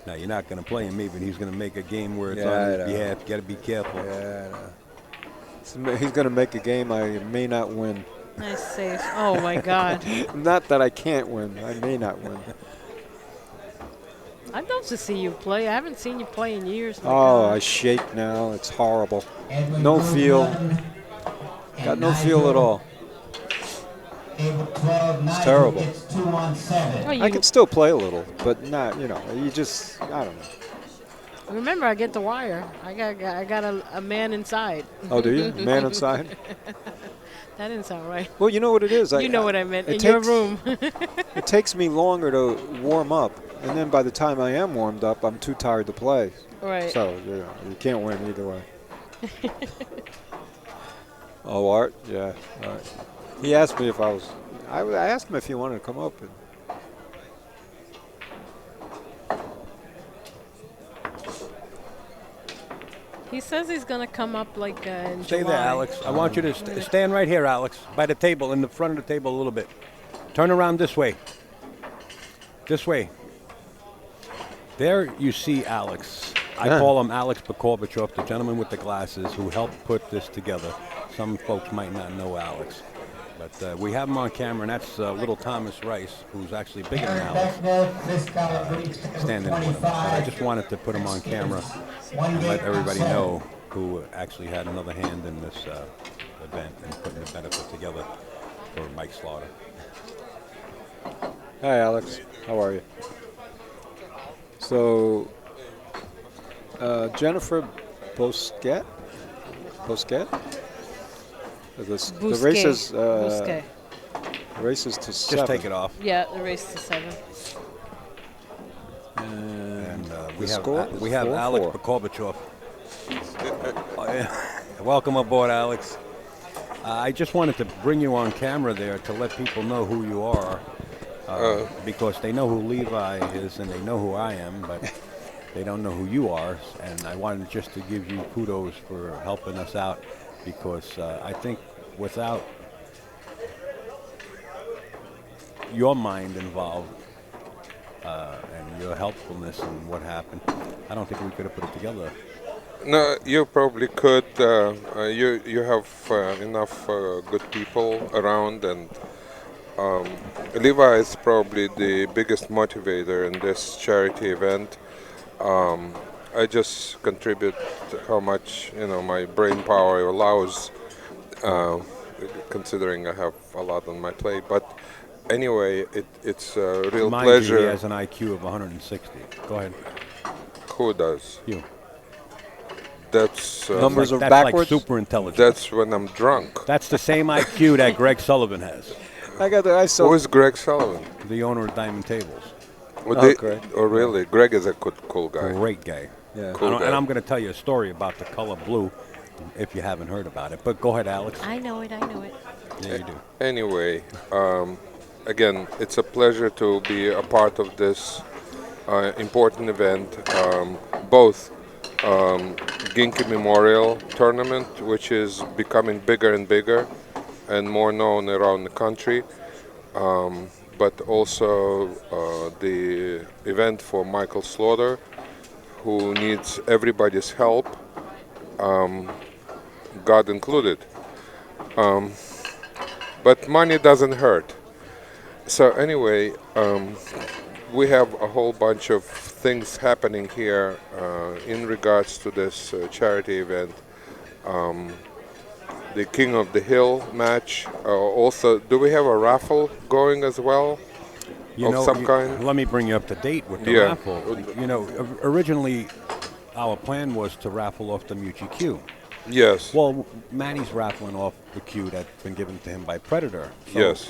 now you're not going to play him, but he's going to make a game where it's Yeah, on I his know. behalf. You got to be careful. Yeah. He's going to make a game I may not win. Nice save. Oh my God. Not that I can't win. I may not win. I'd love to see you play. I haven't seen you play in years. my Oh, God. I shake now. It's horrible. Edwin No feel. Guzman Got and no feel at Nigel, all. Table 12, Nigel terrible. gets 2 on 7. Oh, you I can still play a little, but not, you just, I don't know. remember, I get the wire. I got a man inside. Oh, do you? Man inside? That didn't sound right. Well, you know what it is. You know what I meant. it In your takes- room. It takes me longer to warm up, and then by the time I am warmed up, I'm too tired to play. Right. So, you can't win either way. Oh, Art? Yeah. All right. He asked me if I asked him if he wanted to come up. And He says he's going to come up like in Stay July. there, Alex. I want you to stand right here, Alex, by the table, in the front of the table a little bit. Turn around this way. This way. There you see Alex. I call him Alex Bakovichov, the gentleman with the glasses who helped put this together. Some folks might not know Alex. But we have him on camera, and that's little Thomas Rice, who's actually bigger than Aaron Alex, Beckner, Chris Calabrese, table standing with him. But 25. I just wanted to put him on camera and let everybody know who actually had another hand in this event and putting the benefit together for Mike Slaughter. Hi, Alex. How are you? So, Jennifer Bosquet? The Bousquet. races, Bousquet. Races to Just 7. take it off. Yeah, the race to 7. And we The have score is we have 4-4. Alex Bakovichov. Welcome aboard, Alex. I just wanted to bring you on camera there to let people know who you are, because they know who Levi is and they know who I am, but they don't know who you are. And I wanted just to give you kudos for helping us out, because I think without your mind involved and your helpfulness in what happened, I don't think we could have put it together. No, you probably could. You have enough good people around, and Levi is probably the biggest motivator in this charity event. I just contribute how much my brain power allows, considering I have a lot on my plate. But anyway, it's a real Mind you, pleasure. he has an IQ of 160. Go ahead. Who does? You. That's Numbers are That's backwards. like super intelligent. that's when I'm drunk. That's the same IQ that Greg Sullivan has, I got the I Who saw. is Greg Sullivan? the owner of Diamond Tables. Greg. Oh, really? Greg is a cool guy. Great guy. Yeah. Cool guy. And I'm going to tell you a story about the color blue, if you haven't heard about it. But go ahead, Alex. I know it. Yeah, you do. Anyway, again, it's a pleasure to be a part of this important event. Both Ginky Memorial Tournament, which is becoming bigger and bigger and more known around the country, but also the event for Michael Slaughter, who needs everybody's help, God included. But money doesn't hurt. So anyway, we have a whole bunch of things happening here in regards to this charity event. The King of the Hill match. Also, do we have a raffle going as well? Of some kind? Let me bring you up to date with the Yeah. raffle. Originally, our plan was to raffle off the Mucci Q. Yes. Well, Manny's raffling off the Q that's been given to him by Predator. So Yes.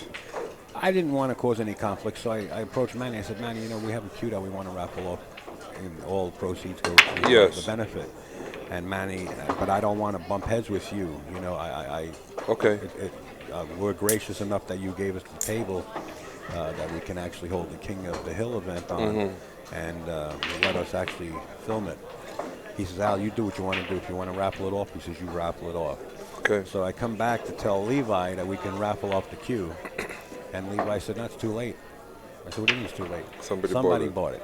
I didn't want to cause any conflict, so I approached Manny. I said, Manny, we have a Q that we want to raffle off, and all proceeds go to Yes. the benefit. And Manny, but I don't want to bump heads with you. Okay. We're gracious enough that you gave us the table that we can actually hold the King of the Hill event on, and let us actually film it. He says, Al, you do what you want to do. If you want to raffle it off, he says, you raffle it off. Okay. So I come back to tell Levi that we can raffle off the Q. And Levi said, that's too late. I said, what do you mean it's too late? Somebody bought it.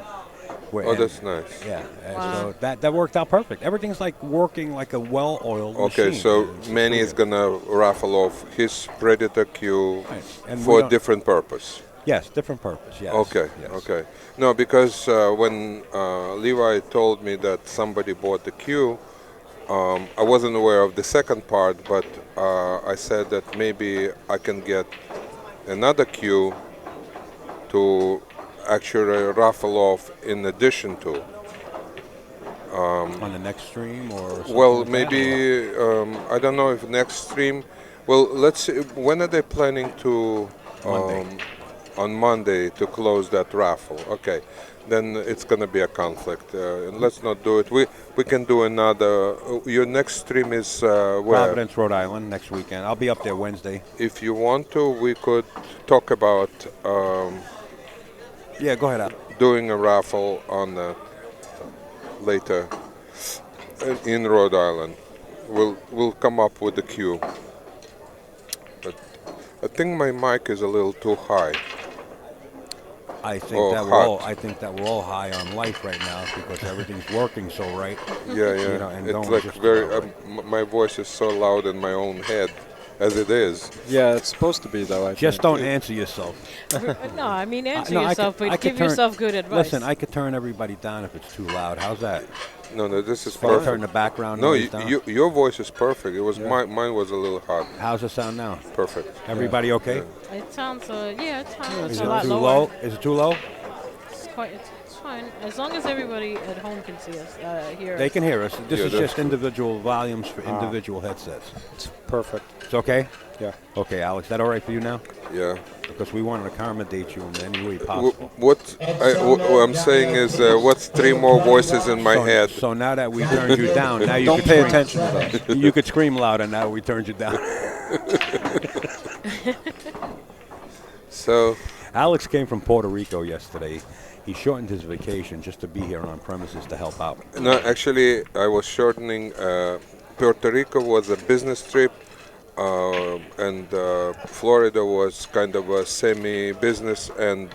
Oh, that's nice. Yeah. And so that worked out perfect. Everything's like working like a well-oiled Okay, machine. so It's Manny is weird. gonna raffle off his Predator Q Right. And we for a don't- different purpose. Yes, different purpose, yes. Okay, yes. okay. No, because when Levi told me that somebody bought the Q, I wasn't aware of the second part, but I said that maybe I can get another Q to actually raffle off in addition to. On the next stream or something Well, like that, maybe, I don't know if next stream. Well, let's see, when are they planning to, Monday. on Monday, to close that raffle? Okay, then it's going to be a conflict. And let's not do it. We can do another. Your next stream is where? Providence, Rhode Island, next weekend. I'll be up there Wednesday. If you want to, we could talk about Yeah, go ahead, Al. doing a raffle on later in Rhode Island. We'll come up with the queue. But I think my mic is a little too high. I think Oh, that hot. I think that we're all high on life right now because everything's working so right. Yeah, You know, and it's going like just very. about My voice is so loud in my own head, as it is. Yeah, it's supposed to be though. I Just think. don't answer yourself. No, I mean answer No, I yourself, could- I but could give turn- yourself good advice. Listen, I could turn everybody down if it's too loud. How's that? No, this is If I turn perfect. the background No, noise down. your voice is perfect. It was mine was a little hot. How's it sound now? Perfect. Everybody okay? It sounds, yeah, it sounds Is a it lot too lower. low? Is it too low? It's fine. As long as everybody at home can see us, hear They us. can hear us. This Yeah, is that's just individual volumes for individual headsets. It's perfect. It's okay? Yeah. Okay, Alex, that all right for you now? Yeah. Because we want to accommodate you in any way W- possible. what I'm saying is, what's three more voices in my head? So now that we turned you down, now you Don't could pay scream. attention to those. You could scream louder now we turned you down. So, Alex came from Puerto Rico yesterday. He shortened his vacation just to be here on premises to help out. no, actually, I was shortening. Puerto Rico was a business trip, and Florida was kind of a semi-business and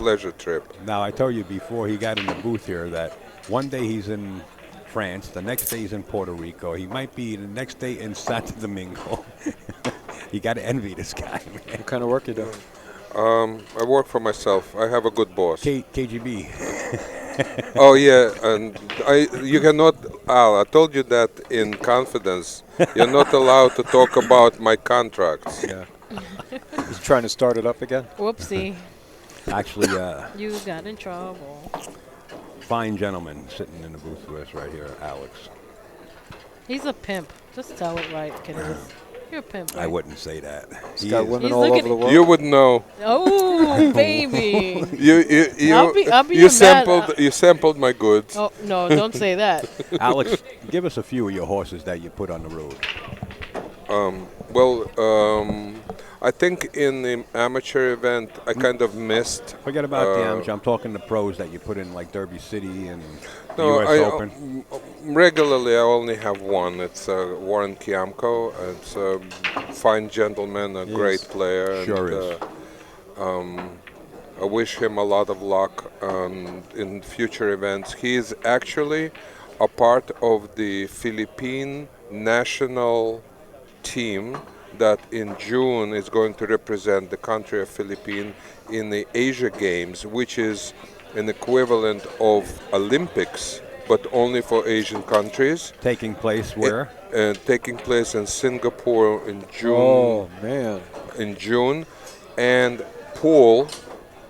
pleasure trip. Now, I told you before he got in the booth here that one day he's in France, the next day he's in Puerto Rico. He might be the next day in Santo Domingo. You got to envy this guy, man. What kind of work you do? I work for myself. I have a good boss. KGB. Oh yeah, and you cannot. Al, I told you that in confidence. You're not allowed to talk about my contracts. Yeah. He's trying to start it up again. Whoopsie. Actually, You got in trouble. fine gentleman sitting in the booth with us right here, Alex. He's a pimp. Just tell it right, kiddos. You're a pimp, right? I wouldn't say that. He's got women He's all over looking- the world. You would know. Oh, baby. I'll be You your sampled. bad- You sampled my goods. Oh, no, don't say that. Alex, give us a few of your horses that you put on the road. Well, I think in the amateur event, I kind of missed. Forget about the amateur. I'm talking the pros that you put in, like Derby City and the No, U.S. I Open. regularly I only have one. It's Warren Kiamko. It's a fine gentleman, a great player. Sure and, is. I wish him a lot of luck in future events. He is actually a part of the Philippine national team that in June is going to represent the country of Philippines in the Asia Games, which is an equivalent of Olympics, but only for Asian countries. Taking place where? Taking place in Singapore in June. Oh man. In June, and pool,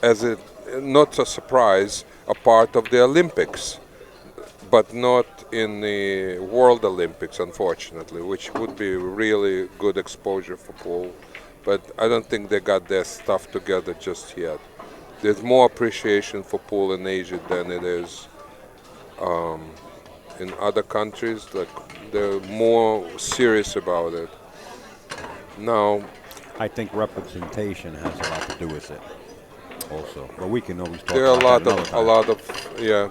as it not a surprise, a part of the Olympics, but not in the World Olympics, unfortunately, which would be really good exposure for pool. But I don't think they got their stuff together just yet. There's more appreciation for pool in Asia than it is in other countries. Like they're more serious about it. Now, I think representation has a lot to do with it also. But we can always talk there are about that another a time. lot of yeah.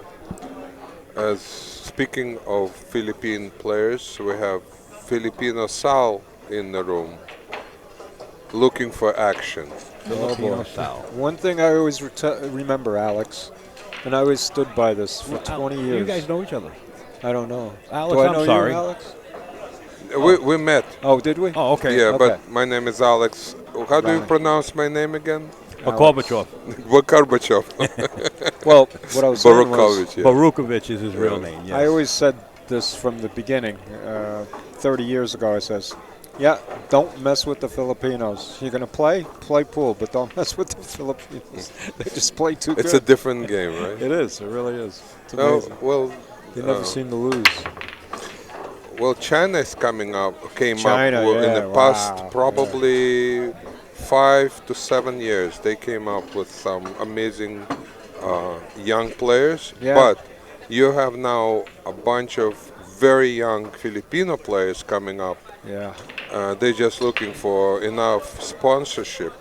As speaking of Philippine players, we have Filipino Sal in the room, looking for action. Filipino style. One thing I always remember, Alex, and I always stood by this for 20 years. You guys know each other. I don't know. Alex, Do I I'm know sorry. you, Alex? We met. Oh, did we? Oh, okay. Yeah, Okay. but my name is Alex. How do you Right. pronounce my name again? Gorbachev. Gorbachev. Well, what I was saying was, Barukovich. Yeah. Barukovich is his real name, yes. I always said this from the beginning. 30 years ago, I says, yeah, don't mess with the Filipinos. You're going to play pool, but don't mess with the Filipinos. They just play too It's a good. different game, right? It is. It really is. It's No, amazing. well, They never seem to lose. well, China is came China, up in the yeah, past wow, probably 5 to 7 years. They came up with some amazing young players, Yeah. but you have now a bunch of very young Filipino players coming up. Yeah. They're just looking for enough sponsorship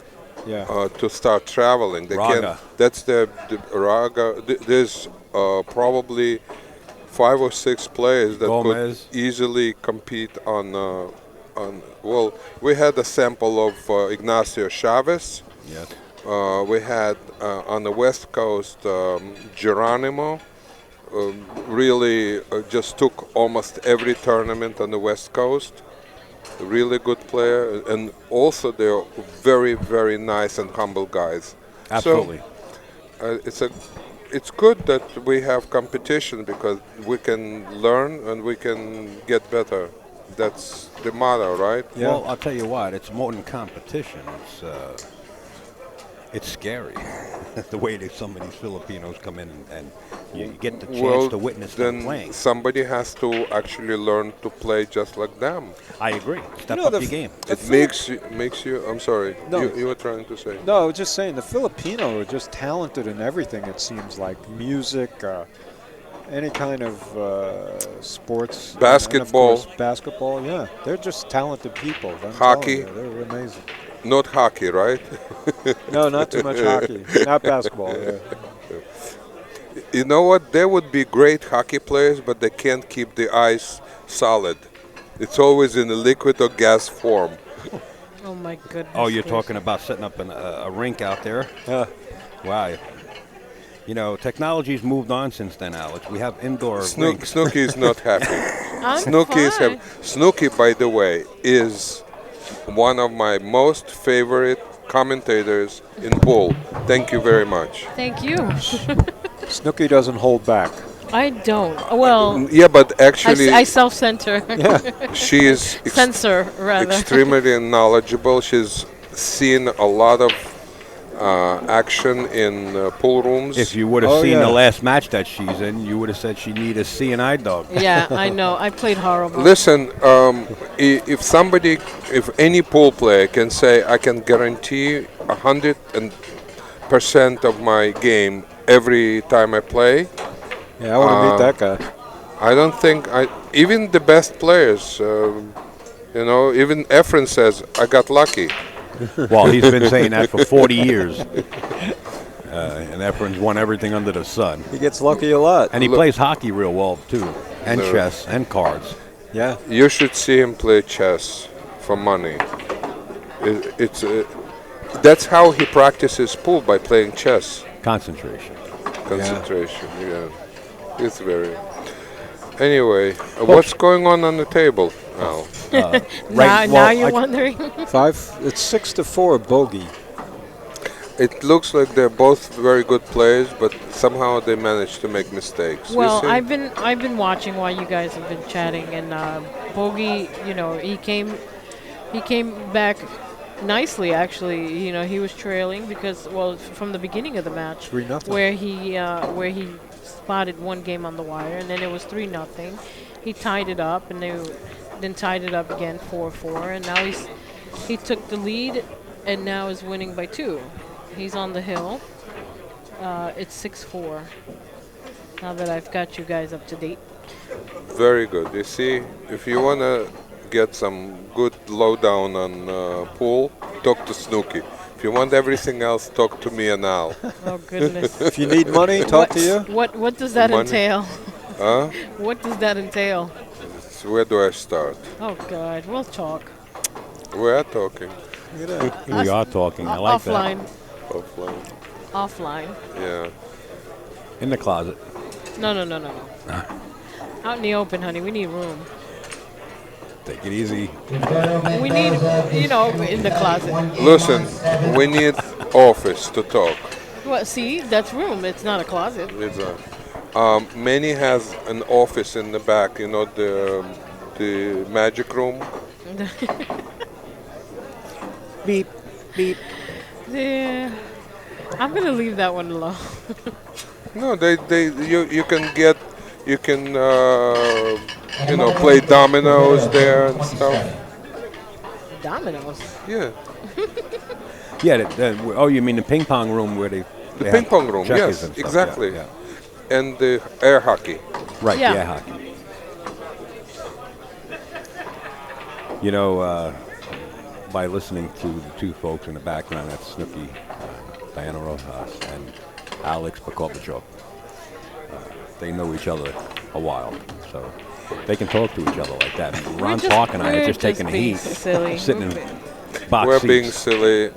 Yeah. to start traveling. They Raga. That's the Raga. There's probably 5 or 6 players that Gomez. could easily compete on. Well, we had a sample of Ignacio Chavez. Yes. We had on the West Coast Geronimo. Really just took almost every tournament on the West Coast. A really good player, and also they're very, very nice and humble guys. Absolutely. So, it's good that we have competition because we can learn and we can get better. That's the motto, right? Yeah. Well, I'll tell you what, it's more than competition. It's scary the way that some of these Filipinos come in and you get the chance Well, to witness them then playing. somebody has to actually learn to play just like them. I agree. Step know, up the your f- game. the It Phil- makes you. I'm sorry. No. You were trying to say. No, I was just saying the Filipino are just talented in everything. It seems like music, any kind of sports, and of Basketball. course basketball. Yeah, they're just talented people. I'm telling Hockey. you, they're amazing. Not hockey, right? No, not too much hockey. Not basketball. Yeah. You know what? There would be great hockey players, but they can't keep the ice solid. It's always in a liquid or gas form. Oh my goodness. Oh, you're gracious. talking about setting up a rink out there? Yeah. Wow. You know, technology's moved on since then, Alex. We have indoor rinks. Snooky is not happy. I'm Snooky is fine. happy. Snooky, by the way, is one of my most favorite commentators in pool. Thank you very much. Thank you. Snooki doesn't hold back. I don't. Well, Yeah, but actually, I self-censor. she is Censor, rather. extremely knowledgeable. She's seen a lot of action in pool rooms. If you would have Oh, seen yeah. the last match that she's in, you would have said she needed a C&I dog. Yeah, I know. I played horrible. Listen, if any pool player can say, I can guarantee 100% of my game every time I play, Yeah, I want to meet that guy. I don't think even the best players, even Efren says, I got lucky. Well, he's been saying that for 40 years. And Efren's won everything under the sun. He gets lucky a lot. And he Look- plays hockey real well, too. And No. chess and cards. Yeah. You should see him play chess for money. That's how he practices pool, by playing chess. Concentration. Concentration, yeah. It's very. Anyway, what's going on the table now? Now you're wondering. It's 6-4 bogey. It looks like they're both very good players, but somehow they manage to make mistakes. You Well, see? I've been watching while you guys have been chatting, and Bogie, he came back nicely. Actually, he was trailing because from the beginning of the match, 3-0. where he spotted one game on the wire, and then it was 3-0. He tied it up, and then tied it up again 4-4, and now he took the lead, and now is winning by 2. He's on the hill. It's 6-4. Now that I've got you guys up to date. Very good. You see, if you want to get some good lowdown on pool, talk to Snooky. If you want everything else, talk to me and Al. Oh goodness. If you need money, talk to you. What does that Money? entail? Huh? What does that entail? So where do I start? Oh God, we'll talk. We are talking. Look at that. We are talking. I like Offline. Offline. Offline. Yeah. that. In the closet. No. Out in the open, honey. We need room. Take it easy. We need, in the closet. Listen, we need office to talk. Well, see, that's room. It's not a closet. It's Manny has an office in the back. The magic room. Beep, beep. Yeah. I'm gonna leave that one alone. No, you can play dominoes there and stuff. Dominoes. Yeah, Yeah, oh, you mean the ping pong room where they the have ping pong room. checkers Yes, and stuff, exactly. Yeah, And the air hockey. Right, Yeah. yeah, hockey. By listening to the two folks in the background, that's Snooky, Diana Rojas, and Alex Bakovichov. They know each other a while, so they can talk to each other like that. Ron Park and I are just taking the being heat, silly. sitting in box We're seats. being silly.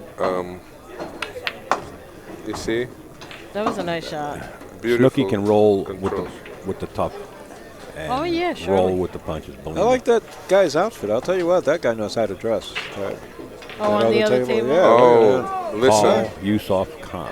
You see, That was a nice shot. beautiful. Snooky can roll controls. with the tough. And Oh, yeah, roll surely. with the punches. Believe I like that guy's outfit. I'll tell you what, that guy knows how to dress. Oh, on the other table. Yeah. Oh, listen, Yusuf Khan.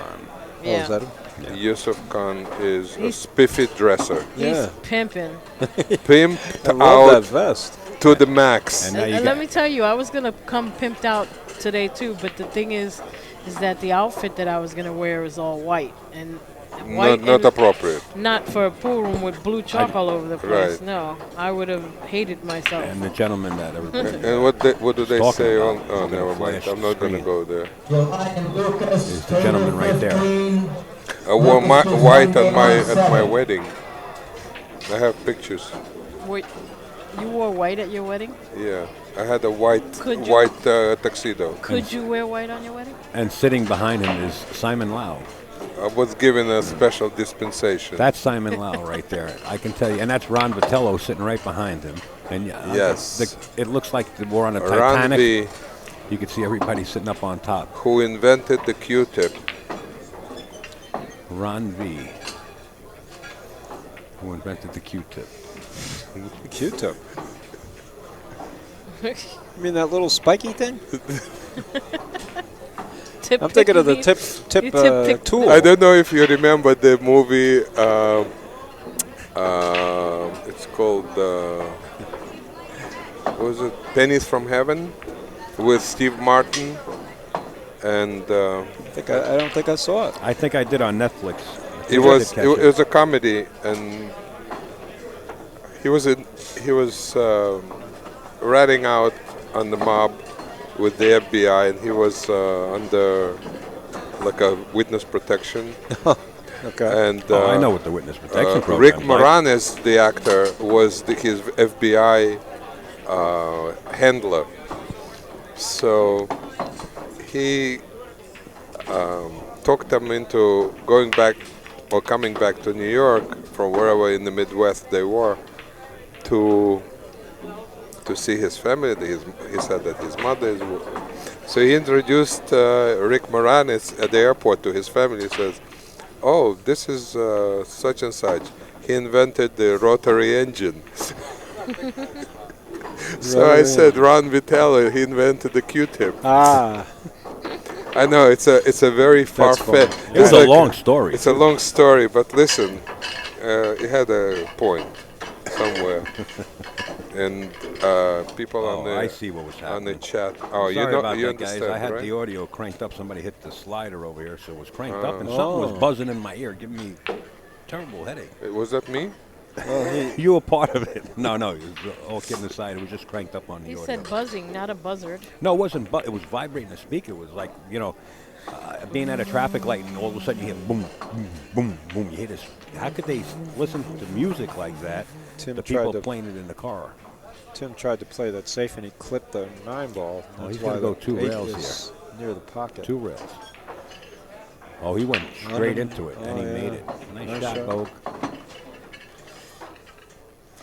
Oh, is that him? Yusuf Khan is a spiffy dresser. He's Yeah. pimping. Pimped I love that out vest. to the max. And now you And got let me tell you, I was gonna come pimped out today too, but the thing is, is that the outfit that I was gonna wear was all white and white Not and appropriate. not for a pool room with blue chalk all over the place. Right. No, I would have hated myself. And the gentleman that everybody. And what do they Talking say? about. Oh, We're gonna never mind. flash I'm the not going to screen. go there. Ryan Lucas, Is the gentleman right there. I wore white at my wedding. I have pictures. Wait, you wore white at your wedding? Yeah, I had a white Could you- tuxedo. Could you wear white on your wedding? And sitting behind him is Simon Lau. I was given a special dispensation. That's Simon Lau right there. I can tell you. And that's Ron Vitello sitting right behind him. And Yes. it looks like we're on a Ron Titanic. V, You can see everybody sitting up on top. who invented the Q-tip. Ron V. Who invented the Q-tip. Q-tip. You mean that little spiky thing? Tip I'm thinking of the picking tip You tip pick- tool. I don't know if you remember the movie. It's called. What was it Pennies from Heaven with Steve Martin and. I don't think I saw it. I think I did on Netflix. It was a comedy, and he was ratting out on the mob with the FBI, and he was under like a witness protection. Okay. And I know what the witness protection program Rick is like. Moranis, the actor, was his FBI handler. So he talked them into going back or coming back to New York from wherever in the Midwest they were to see his family. He said that his mother is. So he introduced Rick Moranis at the airport to his family. He says, "Oh, this is such and such. He invented the rotary engine." So I said, Ron Vitello, he invented the Q-tip. Ah, I know it's a very far-fetched. It was a long story. It's a long story, but listen, it had a point somewhere, and people on the I see what was on the happening. chat. Oh, Sorry about you that, guys. understand, I had right? the audio cranked up. Somebody hit the slider over here, so it was cranked up, and something was buzzing in my ear, giving me terrible headache. Was that me? You were part of it. No, it was all kidding aside. It was just cranked up on the He audio. said buzzing, not a buzzard. No, it wasn't. It was vibrating the speaker. It was like, being at a traffic light, and all of a sudden you hear boom, boom, boom, boom. You hear this. How could they listen to music like that? Tim The people tried to- playing it in the car. Tim tried to play that safe and he clipped the 9-ball. Oh, That's he's gonna why go the 2 8 rails is near the pocket. 2 rails. Oh, he went straight into it, and he yeah. made it. Nice Nice shot, shot. Bogue.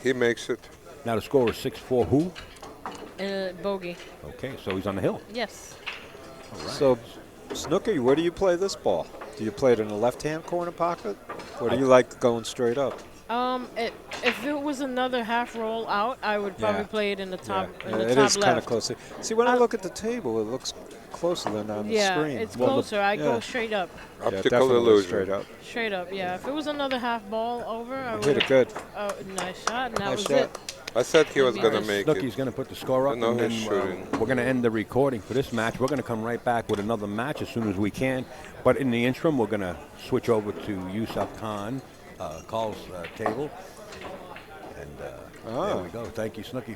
He makes it. Now the score is 6-4. Who? Bogie. Okay, so he's on the hill. Yes. All right. So, Snooker, where do you play this ball? Do you play it in the left-hand corner pocket, or do you like going straight up? If it was another half roll out, I would probably Yeah. play it in the top, in the it top is kind of left. close. See, when I look at the table, it looks closer than on the Yeah, screen. it's Well, the- closer. I go yeah. straight up. Yeah, Optical definitely illusion. straight up. Straight up, yeah. If it was another half ball over, I would Hit it good. Oh, nice shot, and that Nice was shot. it. I said he was Maybe gonna this- make Snooky's it. going to put the score up, I know and then he's shooting. we're going to end the recording for this match. We're going to come right back with another match as soon as we can. But in the interim, we're going to switch over to Yusuf Khan, Carl's table. And there we go. Thank you, Snooky.